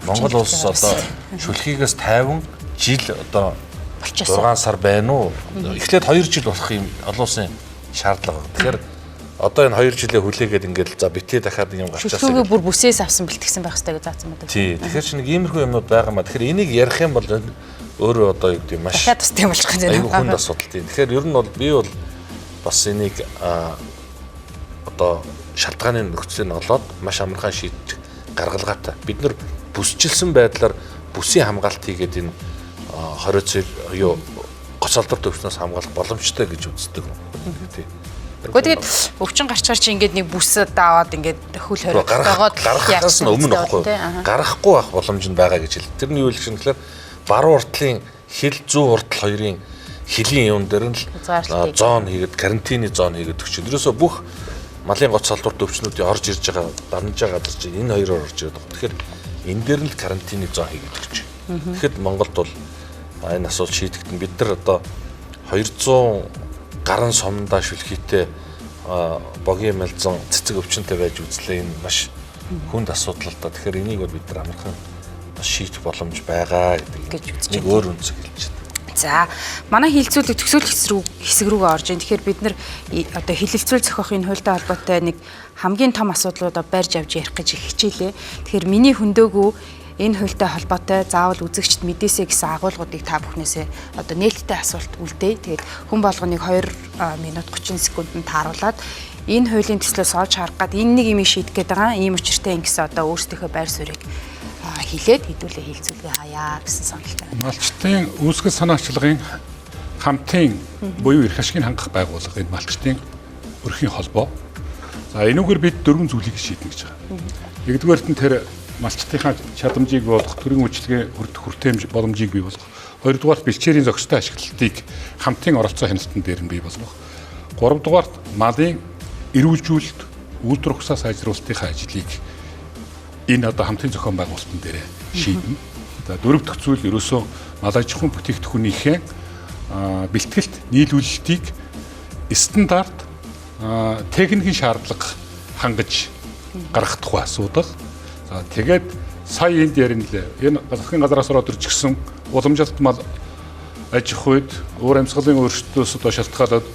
Монгол улс одоо шүлхийгээс 50 жил одоо 6 сар байна уу? Эхлээд 2 жил болох юм олон улсын шаардлага. Тэгэхээр одоо энэ 2 жилээ хүлээгээд ингээд за битээ дахиад юм гарчаасан. Шүлхүүгээ бүр бүсээс авсан бэлтгэсэн байх хэрэгтэй гэж заасан байдаг. Тий. Тэгэхээр чи нэг иймэрхүү юмнууд байгаа маа. Тэгэхээр энийг ярих юм бол өөрөө одоо юу гэдэг маш дахиад тустай болох гэж байна. Айгуу хүнд асуудал тийм. Тэгэхээр ер нь бол би бол бас энийг одоо шалтгааны нөхцөлийг олоод маш амархан шийдэж гаргалгаатай. Бид нар бүсчилсэн байдлаар бүсийн хамгаалт хийгээд энэ 20 юу гоцолдорт өвчнөөс хамгаалах боломжтой гэж үздэг юм. Тийм. Гэхдээ тэгээд өвчин гарчаар чи ингээд нэг бүсэд аваад ингээд хөл хориг доогоод гарахаас нь өмнө байхгүй. Гарахгүй байх боломж нь байгаа гэж хэл. Тэрний юу л гэхээр баруун уртлын хил зүүн уртл хоёрын хилийн юм дээр нь л зоон хийгээд карантины зоон хийгээд өгч. Тэрөөсөө бүх малын гоцолдорт өвчнүүдийн орж ирж байгаа дамж байгаа газар чинь энэ хоёроор орж ирээд байгаа. Тэгэхээр энэ дээр нь л карантины зоон хийгээд өгч. Тэгэхэд Монголд бол энэ асуудал шийдэгдэн бид нар одоо 200 гарын сумдаа шүлхийтэй богийн мэлзэн цэцэг өвчнөд байж үзлээ энэ маш хүнд асуудал л да. Тэгэхээр энийг бол бид нар амархан шийдэх боломж байгаа гэдэг нэг өөр үнцэг хэлж байна. За манай хилцүүлэг төгсгөл хэсэг рүүгээ орж ийн. Тэгэхээр бид нар одоо хилэлцүүл зохиохын хуультай холбоотой нэг хамгийн том асуудлуудаа барьж авч ярих гэж хичээлээ. Тэгэхээр миний хөндөөгөө энэ хуультай холбоотой заавал үзэгчд мэдээсэй гэсэн агуулгуудыг та бүхнээсээ одоо нээлттэй асуулт үлдээе. Тэгээд хүн болгоныг 2 минут 30 секундэд тааруулаад энэ хуулийн төслөөс олж харах гад энэ нэг юм шийдэх гээд байгаа. Ийм учиртай ингэсэн одоо өөрсдийнхөө байр суурийг хилээд хэдүүлээ хилцүүлгээ хаяа гэсэн сонголтой. Малчтын үүсгэл санаачлагын хамтын буюу эрх ашигыг хангах байгууллага энэ малчтын өрхийн холбоо. За энүүгээр бид 4 зүйлийг шийднэ гэж байгаа. Нэгдүгээрт нь тэр малчтынхаа чадамжийг болгох, төрийн үйлчлэгээ хүртээмж боломжийг бий болгох. Хоёрдугаарт бэлчээрийн зохистой ашиглалтыг хамтын оролцоо хяналтан дээр нь бий болгох. Гуравдугаарт малын эрүүлжүүлэлт, үйлдвэр ухсаа сайжруулалтын ажлыг энэ одоо хамтын зохион байгуулалтын дээр шийднэ. За дөрөв дэх зүйл ерөөсөө мал аж ахуйн бүтээгдэхүүнийхээ бэлтгэлт нийлүүлэлтийг стандарт техникийн шаардлага хангаж гаргах тухай асуудал. За тэгээд сая энд яринлээ. Энэ засгийн газраас ороод ирж гисэн уламжлалт мал аж ахуйд өөр амьсгалын өөрчлөлтөөс одоо шалтгаалаад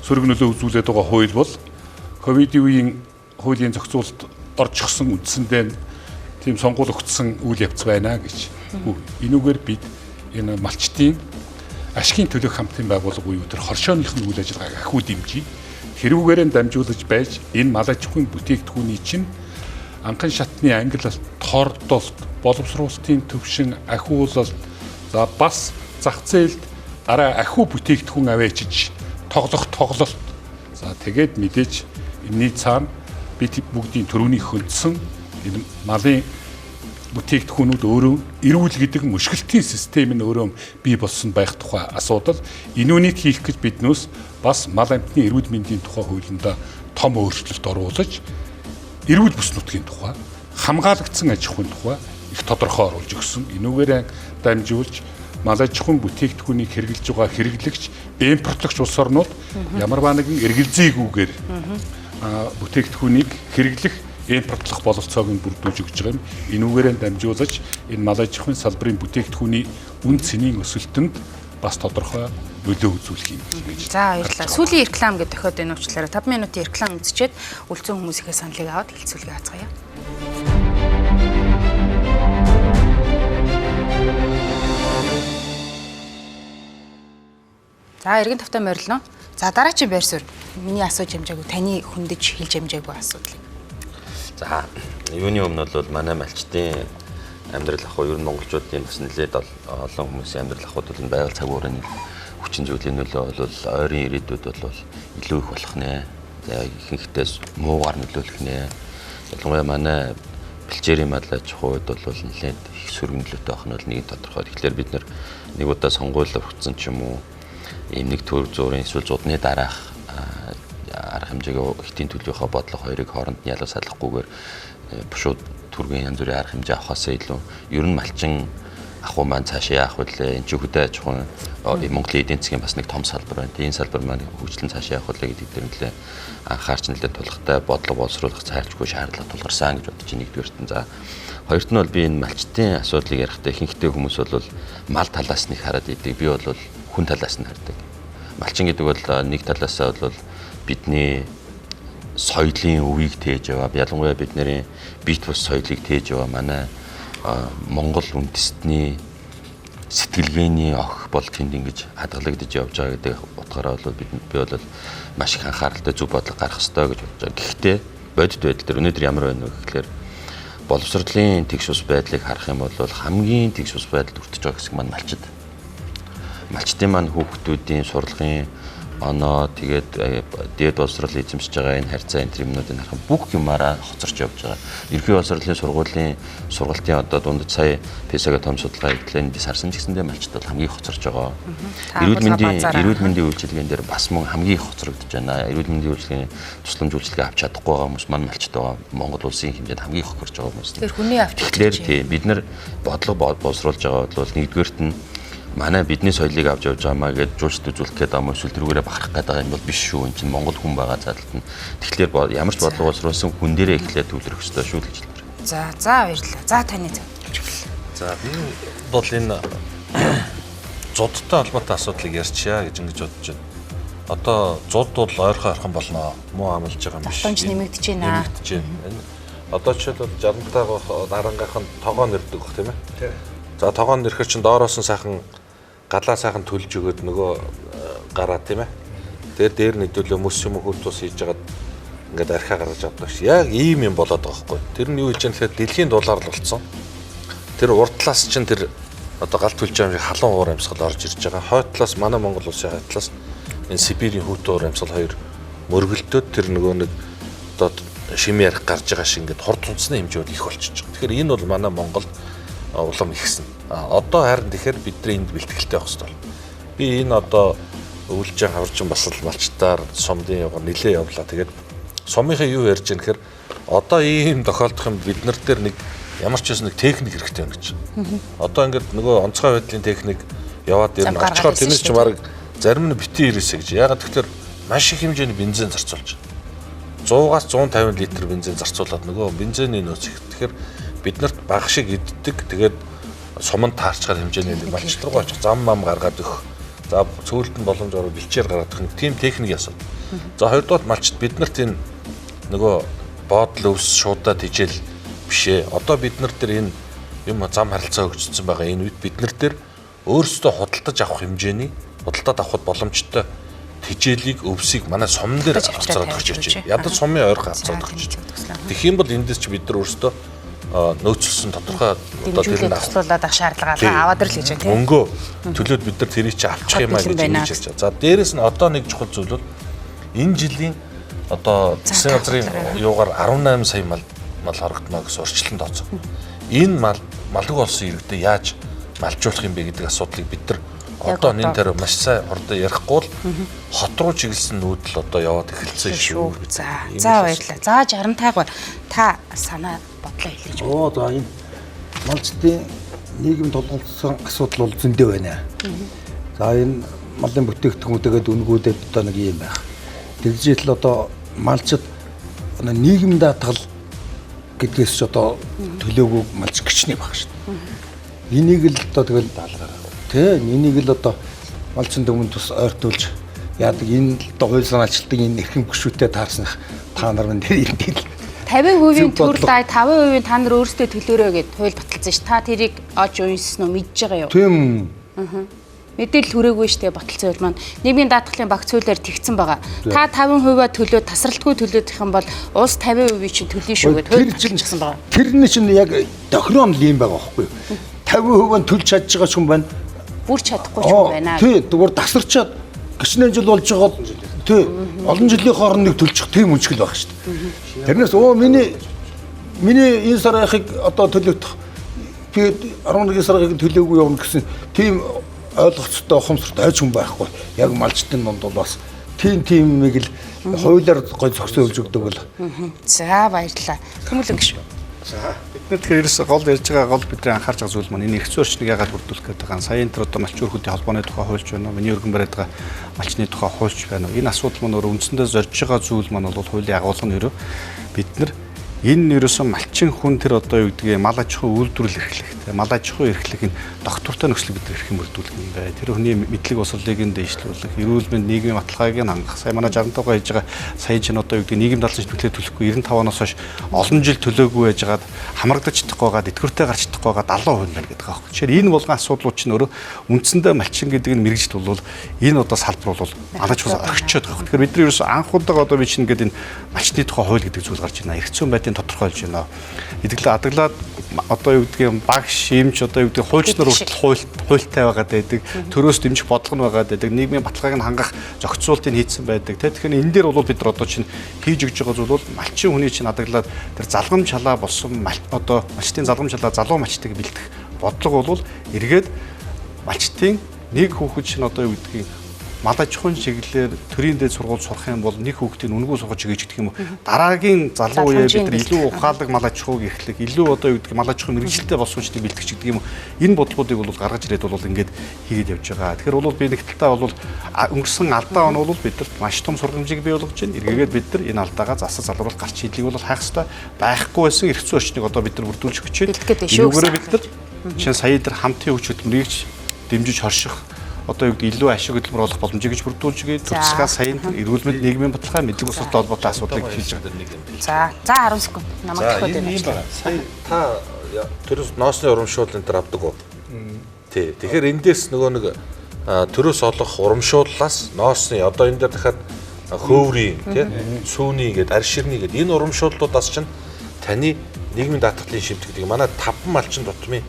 сөрөг нөлөө үзүүлээд байгаа хууль бол ковидын үеийн хуулийн зохицуулалт орж гисэн үндсэндээ тийм сонгуул өгсөн үйл явц байна гэж. Энүүгээр бид энэ малчтын ашигын төлөх хамтын байгууллага буюу тэр хоршооныхын үйл ажиллагааг ахиу дэмжиж хэрүүгээрээ дамжуулж байж энэ мал аж ахуйн бүтээгдэхүүний чинь анхан шатны ангиллалт, тордолт, боловсруулалтын төвшин, ахиулалт, за бас зах зээлд арай ахиу бүтээгдэхүүн аваачиж тоглох тоглолт. За тэгээд мэдээж энэний цаана бид бүгдийн төрөний хөндсөн энэ малын бүтээгдэхүүнүүд өөрөө эрүүл гэдэг мушгилтын систем нь өөрөө бий болсон байх тухай асуудал. Энүүнийг хийх гэж биднээс бас мал амьтны эрүүл мэндийн тухай хуулиндаа том өөрчлөлт оруулж эрүүл бүс нутгийн тухай хамгаалагдсан аж ахуйн тухай их тодорхой оруулж өгсөн. Энүүгээр дамжуулж мал аж ахуйн бүтээгдэхүүнийг хэрэглэж байгаа хэрэглэгч, импортлогч улс орнууд ямар нэгэн эргэлзээгүйгээр бүтээгдэхүүнийг хэрэглэх, импортлох боловцоог нь бүрдүүлж өгч байгаа юм. Энүүгээр дамжуулж энэ мал аж ахуйн салбарын бүтээгдэхүүний үн цэнийн өсөлтөнд бас тодорхой нөлөө үзүүлэх юм гэж. За баярлалаа. Сүүлийн реклам гэдэг тохиод энэ уучлаарай. 5 минутын реклам үзчихэд үлдсэн хүмүүсийнхээ саналыг аваад хэлцүүлгээ хацгаая. За эргэн тавтай морилно. За дараагийн байр суурь. Миний асууж хэмжээгүй, таны хөндөж хэлж хэмжээгүй асуудлыг. За юуны өмнө бол манай малчтын амьдрал ах уу ер нь монголчуудын бас нэлээд олон хүмүүсийн амьдрал ахуйд бол байгаль цагуурын хүчин зүйлийн нөлөө бол ойрын ирээдүйд бол илүү их болох нэ. За ихэнхдээ муугаар нөлөөлөх нэ. Ялангуяа манай бэлчээрийн мал аж ахуйд бол нэлээд их сөрөг нөлөөтэй байх нь бол нэг тодорхой. Тэгэхээр бид нэг удаа сонгуулиар хүрсэн ч юм уу ийм нэг төр зургийн эсвэл зудны дараах арга хэмжээгээ ихтийн төлөвийнхөө бодлого хоёрыг хооронд нь ялгаж салахгүйгээр бушууд түргийн янз бүрийн арга хэмжээ авахаас илүү ер нь малчин ахуй маань цаашаа явах үлээ энэ ч хөдөө аж ахуйн Монголын эдийн засгийн бас нэг том салбар байна. Энэ салбар маань хөгжлөн цаашаа явах үлээ гэдэг дээр нэлээ анхаарч нэлээ тулахтай бодлого боловсруулах зайлшгүй шаардлага тулгарсан гэж бодож байна нэгдүгээрт нь. За хоёрт нь бол би энэ малчтын асуудлыг ярихдаа ихэнхдээ хүмүүс бол мал талаас нь хараад идэг. Би бол хүн талаас нь хардаг. Малчин гэдэг бол нэг талаасаа бол бидний соёлын өвийг тээж яваа. Ялангуяа бидний бит бус соёлыг тээж яваа манай Монгол үндэстний сэтгэлгээний ох бол тэнд ингэж хадгалагдаж явж байгаа гэдэг утгаараа бол би бол маш их анхааралтай зөв бодлого гаргах ёстой гэж бодож байгаа. Гэхдээ бодит байдал дээр өнөөдөр ямар байна вэ гэхээр боловсролын тэгш ус байдлыг харах юм бол хамгийн тэгш ус байдалд хүртэж байгаа хэсэг маань малчид. Малчтын маань хүүхдүүдийн сурлагын оноо тэгээд дээд боловсрол эзэмшиж байгаа энэ харьцаа энэ юмнуудыг харах бүх юмараа хоцорч явж байгаа. Ерхий боловсролын сургуулийн сургалтын одоо дундаж сая ПИСА-га том судалгаа хийлээ эндээс харсан ч гэсэндээ малчд бол хамгийн их хоцорч байгаа. Эрүүл мэндийн үйлчилгэээн дээр бас мөн хамгийн их хоцрогдож байна. Эрүүл мэндийн үйлчилгээний тусламж үйлчилгээ авч чадахгүй байгаа хүмүүс маань малчд байгаа. Монгол улсын хэмжээнд хамгийн их хохирч байгаа хүмүүс. Тэр хүний авч тэгэхээр тийм бид нар бодлого боловсруулж байгаа бол нэгдүгээрт нь манай бидний соёлыг авч явж байгаамаа гэж жуулчд үзүүлэх гээд байгаа юм эсвэл тэрүүгээрээ бахарах гээд байгаа юм бол биш шүү. Энд чинь Монгол хүн байгаа задалт нь. Тэгэхээр ямар ч бодлого боловсруулсан хүн дээрээ эхлээд төвлөрөх хэрэгтэй шүү л гэж хэлмээр. За баярлалаа. За таны зөв. За би бол энэ зудтай холбоотой асуудлыг ярьчаа гэж ингэж бодож байна. Одоо зуд бол ойрхон болно. Муу амлж байгаа юм биш. Давтамж нэмэгдэж байна. Нэмэгдэж байна. Одоо жишээлбэл 60-таа дарангийнх нь тогоо нэрдэг бох тийм ээ. За тогоо нэрхэр чин доороос нь сайхан галаа сайхан төлж өгөөд нөгөө гараа тийм ээ. Тэгээд дээр нэдүүлээ мөс юм хөлтус хийж жагаад ингээд архиа гаргаж авдаг ш. Яг ийм юм болоод байгаа хгүй. Тэр нь юу хийж яах гэхээр дэлхийн дулаар л болцсон. Тэр урд талаас чинь тэр одоо галт төлж байгаа юм шиг халуун уур амьсгал орж ирж байгаа. Хойд талаас манай Монгол улсын хойд талаас энэ Сибирийн хүүтэн уур амьсгал хоёр мөргөлдөөд тэр нөгөө нэг одоо шим ярих гарч байгаа шиг ингээд хурд цунцны хэмжээд их болчихж байгаа. Тэгэхээр энэ бол манай Монгол улам ихсэн. Одоо харин тэгэхээр бидний энд бэлтгэлтэй байх хэрэгтэй. Би энэ одоо өвлжин хаварчин бас л малчтаар сумдын явгаар нилээ явлаа. Тэгээд сумынхаа юу ярьж байгаа гэхээр одоо ийм тохиолдох юм бид нар дээр нэг ямар ч нэг техник хэрэгтэй байна гэж. Одоо ингээд нөгөө онцгой байдлын техник яваад ирнэ. Очихоор тэрнээс ч баг зарим нь битгий ирээсэ гэж. Ягаад гэвэл маш их хэмжээний бензин зарцуулж байна. 100-аас 150 литр бензин зарцуулаад нөгөө бензиний нөөц их. Тэгэхээр бид нарт бага шиг иддэг. Тэгээд суманд таарчгаар хэмжээний малчт руу очих зам мам гаргаад өгөх. За цөөлт нь боломж ороо бэлчээр гаргаад өгөх. Тийм техник ясав. За хоёрдугаар малчт бид нарт энэ нөгөө боодлол өвс шуудаа тижэл бишээ. Одоо бид нар дээр энэ юм зам харилцаа өгчсөн байгаа. Энэ үед бид нар дээр өөрсдөө худалдаж авах хэмжээний худалдаад авахд боломжтой тижээлийг өвсийг манай сумн дээр авцараад өгч ирж байна. Ядаж сумын ойрхон авцараад өгч байна. Тэгэх юм бол эндээс ч бид нар өөрсдөө нөөцлсөн тодорхой одоо тэр нь авцруулаад авах шаардлагаа аваад ирэл гэж байна тийм. Мөнгөө төлөөд бид нар тэрийг чи авчих юм аа гэж хэлж байгаа. За дээрэс нь одоо нэг чухал зүйл бол энэ жилийн одоо засгийн газрын юугаар 18 сая мал хорогдно гэсэн орчлон тооцоо. Энэ малгай болсон иргэдэд яаж малжуулах юм бэ гэдэг асуудлыг бид нар одоо энэ дээр маш сайн хурдан ярихгүй л хот руу чиглэсэн нүүдэл одоо яваад эхэлсэн шүү. За баярлалаа. За 65 та санаа бодлоо хэлж байна. За энэ малчдын нийгэм тулгуурласан асуудал бол зөндөө байна. За энэ малын бүтээгдэхүүнүүдэд үнгүүдэд одоо нэг юм байх. Тэгжээд л одоо малчд нийгэм даатгал гэдгээс ч одоо төлөөгүй малч гिचний баг шүү дээ. Энийг л одоо тэгэл даалгаараа. Тэ энийг л одоо малчин дөмөнд бас ойртуулж яадаг энэ одоо хууль санаачилтын энэ эрхэм гүшүүтэй таарснах та нар мэн дээр энэ 50% төр дай 5% та нар өөрсдөө төлөөрөө гэд хууль баталсан ш. Та тэрийг оож уньсан уу мэдж байгаа юу? Тийм. Мэдээлэл хүрээгүй штэ баталсан хууль маань нийгмийн даатгалын багц хуулиар тэгсэн байгаа. Та 50%-а төлөө тасралтгүй төлөөд их юм бол улс 50% чинь төлнө шүү гэд хууль баталсан байгаа. Тэрний чинь яг тохироо л юм байгаа байхгүй юу? 50% нь төлж чадж байгаа хүн байна. Бүр чадахгүй ч юм байна. Тий, зүгээр тасарчаад гिचнээ жил болж байгаа бол тий олон жилийн хооронд нэг төлчих тийм үнцгэл байх шүү дээ. Тэрнээс миний энэ сарынхыг одоо төлөөх би 11 сарыг төлөөгүй явна гэсэн тийм ойлгоцтой ухамсартай айж хүн байхгүй. Яг малчтын донд бол бас тийм нэг л хуулиар гой зөксөөлж өгдөг бол. За баярлалаа. Хүмүүлэн гişүү. За бид тэгэхээр ерөөсө гол ярьж байгаа гол бидний анхаарч байгаа зүйл маань энэ эрх зүйрчнийг яагаад бүрдүүлэх гэдэг байгаа. Сая энэ төр одоо малчин өрхөдийн холбооны тухай хуульч байна уу? Миний өргөн бариад байгаа малчны тухай хуульч байна уу? Энэ асуудал маань өөрөө үндсэндээ зорж байгаа зүйл маань бол хуулийн агуулга нь ерөө бид нар энэ ерөөсөн малчин хүн тэр одоо юу гэдгийг мал аж ахуй үйлдвэрлэл эрхлэх. Мал аж ахуй эрхлэх энэ доктортой нөхцөлийг бид эрхэм бүрдүүлэх юм байна. Тэр хүний мэдлэг босрлыг нь дэвшлүүлэх, эрүүл мэнд нийгмийн баталгааг нь хангах. Сая манай 65-гаа хийж байгаа сая чинь одоо юу гэдгийг нийгэм дадлан шимтгэлээ төлөхгүй 95-оноос хойш олон жил төлөөгүй байжгаад хамрагдаж чадахгүй байгаа, тэтгэвртэй гарч чадахгүй байгаа 70% байна гэдэг байгаа. Тэгэхээр энэ болгон асуудлууд чинь өөрөө үндсэндээ малчин гэдэг нь мэрэгжил бол энэ одоо салбар бол алж бас орхичод байгаа. Тэгэхээр бидний ерөөс анх удаага одоо би чинь ингээд энэ малчны тухай хууль гэдэг зүйл гарч байна. Эрх зүйн байдлын тодорхойлж байна. Эдгэлээ адаглаад одоо юу гэдгийг баг шимж одоо юу гэдэг хуульчнаар хуультай байгаад байдаг. Төрөөс дэмжих бодлого нь байгаад байдаг. Нийгмийн баталгааг нь хангах зохицуултыг хийцэн байдаг. Тэгэхээр энэ дээр бол бид нар одоо чинь хийж өгч байгаа зүйл бол малчин хүний чинь адаглаад тэр залгамж халаа болсон одоо малчтын залгамж халаа залуу малчтыг бэлдэх бодлого бол эргээд малчтын нэг хүүхэд чинь одоо юу гэдгийг мал аж ахуйн чиглэлээр төрийн дээд сургууль сурах юм бол нэг хүүхдийн үнгүү суугаж өгөөж гэх юм уу. Дараагийн залуу үеэр бид нар илүү ухаалаг мал аж ахуйг эхлэх, илүү одоо юу гэдэг мал аж ахуйн мэрэгжилтэй болсон ч гэдэг бэлтгэж гэдэг юм уу. Энэ бодлогуудыг бол гаргаж ирээд бол ингээд хийгээд явж байгаа. Тэгэхээр бол би нэг талдаа бол өнгөрсөн алдаа он бол бид нар маш том сургамжийг бий болгож байна. Эргээгээд бид нар энэ алдаагаа засаж залруулах гарч хийлийг бол хайх хэрэгтэй. Байхгүй байсан эрх зүйн орчныг одоо бид нар бүрдүүлж өгч байна. Үүгээрээ бид нар чинь сая дээр хамтын хүч хөдөлмөрийг дэмжиж хорших одоо юу гэдэг илүү ашиг хөдөлмөр болох боломжийг гэж бүрдүүлж өгье. Тусгай сайн эрүүл мэнд нийгмийн бодлогын мэдлэг өсөлттэй холбоотой асуудлыг хийж байгаа. За 10 секунд намайг төхөд байна. Сая та төрөөс ноосны урамшуул энэ төр авдаг уу? Тий. Тэгэхээр эндээс нөгөө нэг төрөөс олох урамшууллаас ноосны одоо энэ дээр дахиад хөврийн тий сүүний гээд арь ширний гээд энэ урамшууллуудаас чинь таны нийгмийн даатгалын шимт гэдэг манай 5 малчин тутмын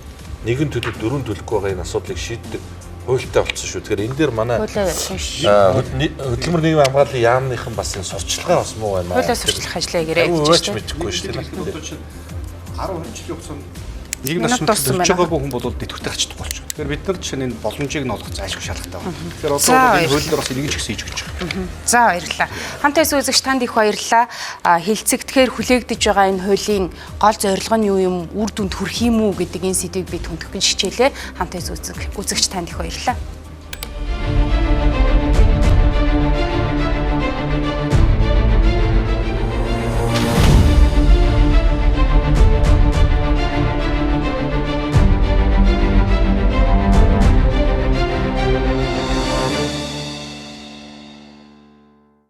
нэгэн төлөв 4 төлөхгүй байгаа энэ асуудлыг шийддэг хуультай болцсон шүү. Тэгэхээр энэ дээр манай хөдөлмөр нийгмийн хамгааллын яамныхан бас энэ сурчлагаа бас муу байна. Хуулиас сурчлах ажлаа гэрээ гэж мэдэхгүй шүү дээ. 10 20 жилийн хугацаанд нэг нас төлж байгаагүй хүн бол дэтгэвтэй хачдаг болчих. Тэгэхээр бид нар чинь энэ боломжийг нь олох зайлшгүй шаардлагатай байна. Тэгэхээр одоо энэ хуулиар бас энийг ч гэсэн хийж өгч байгаа. За баярлалаа. Хамт байсан үзэгч танд их баярлалаа. Хилцэгдэхээр хүлээгдэж байгаа энэ хуулийн гол зорилго нь юу юм, үр дүнд хүрэх юм уу гэдэг энэ сэдвийг бид хүндэх гэж хичээлээ. Хамт байсан үзэгч танд их баярлалаа.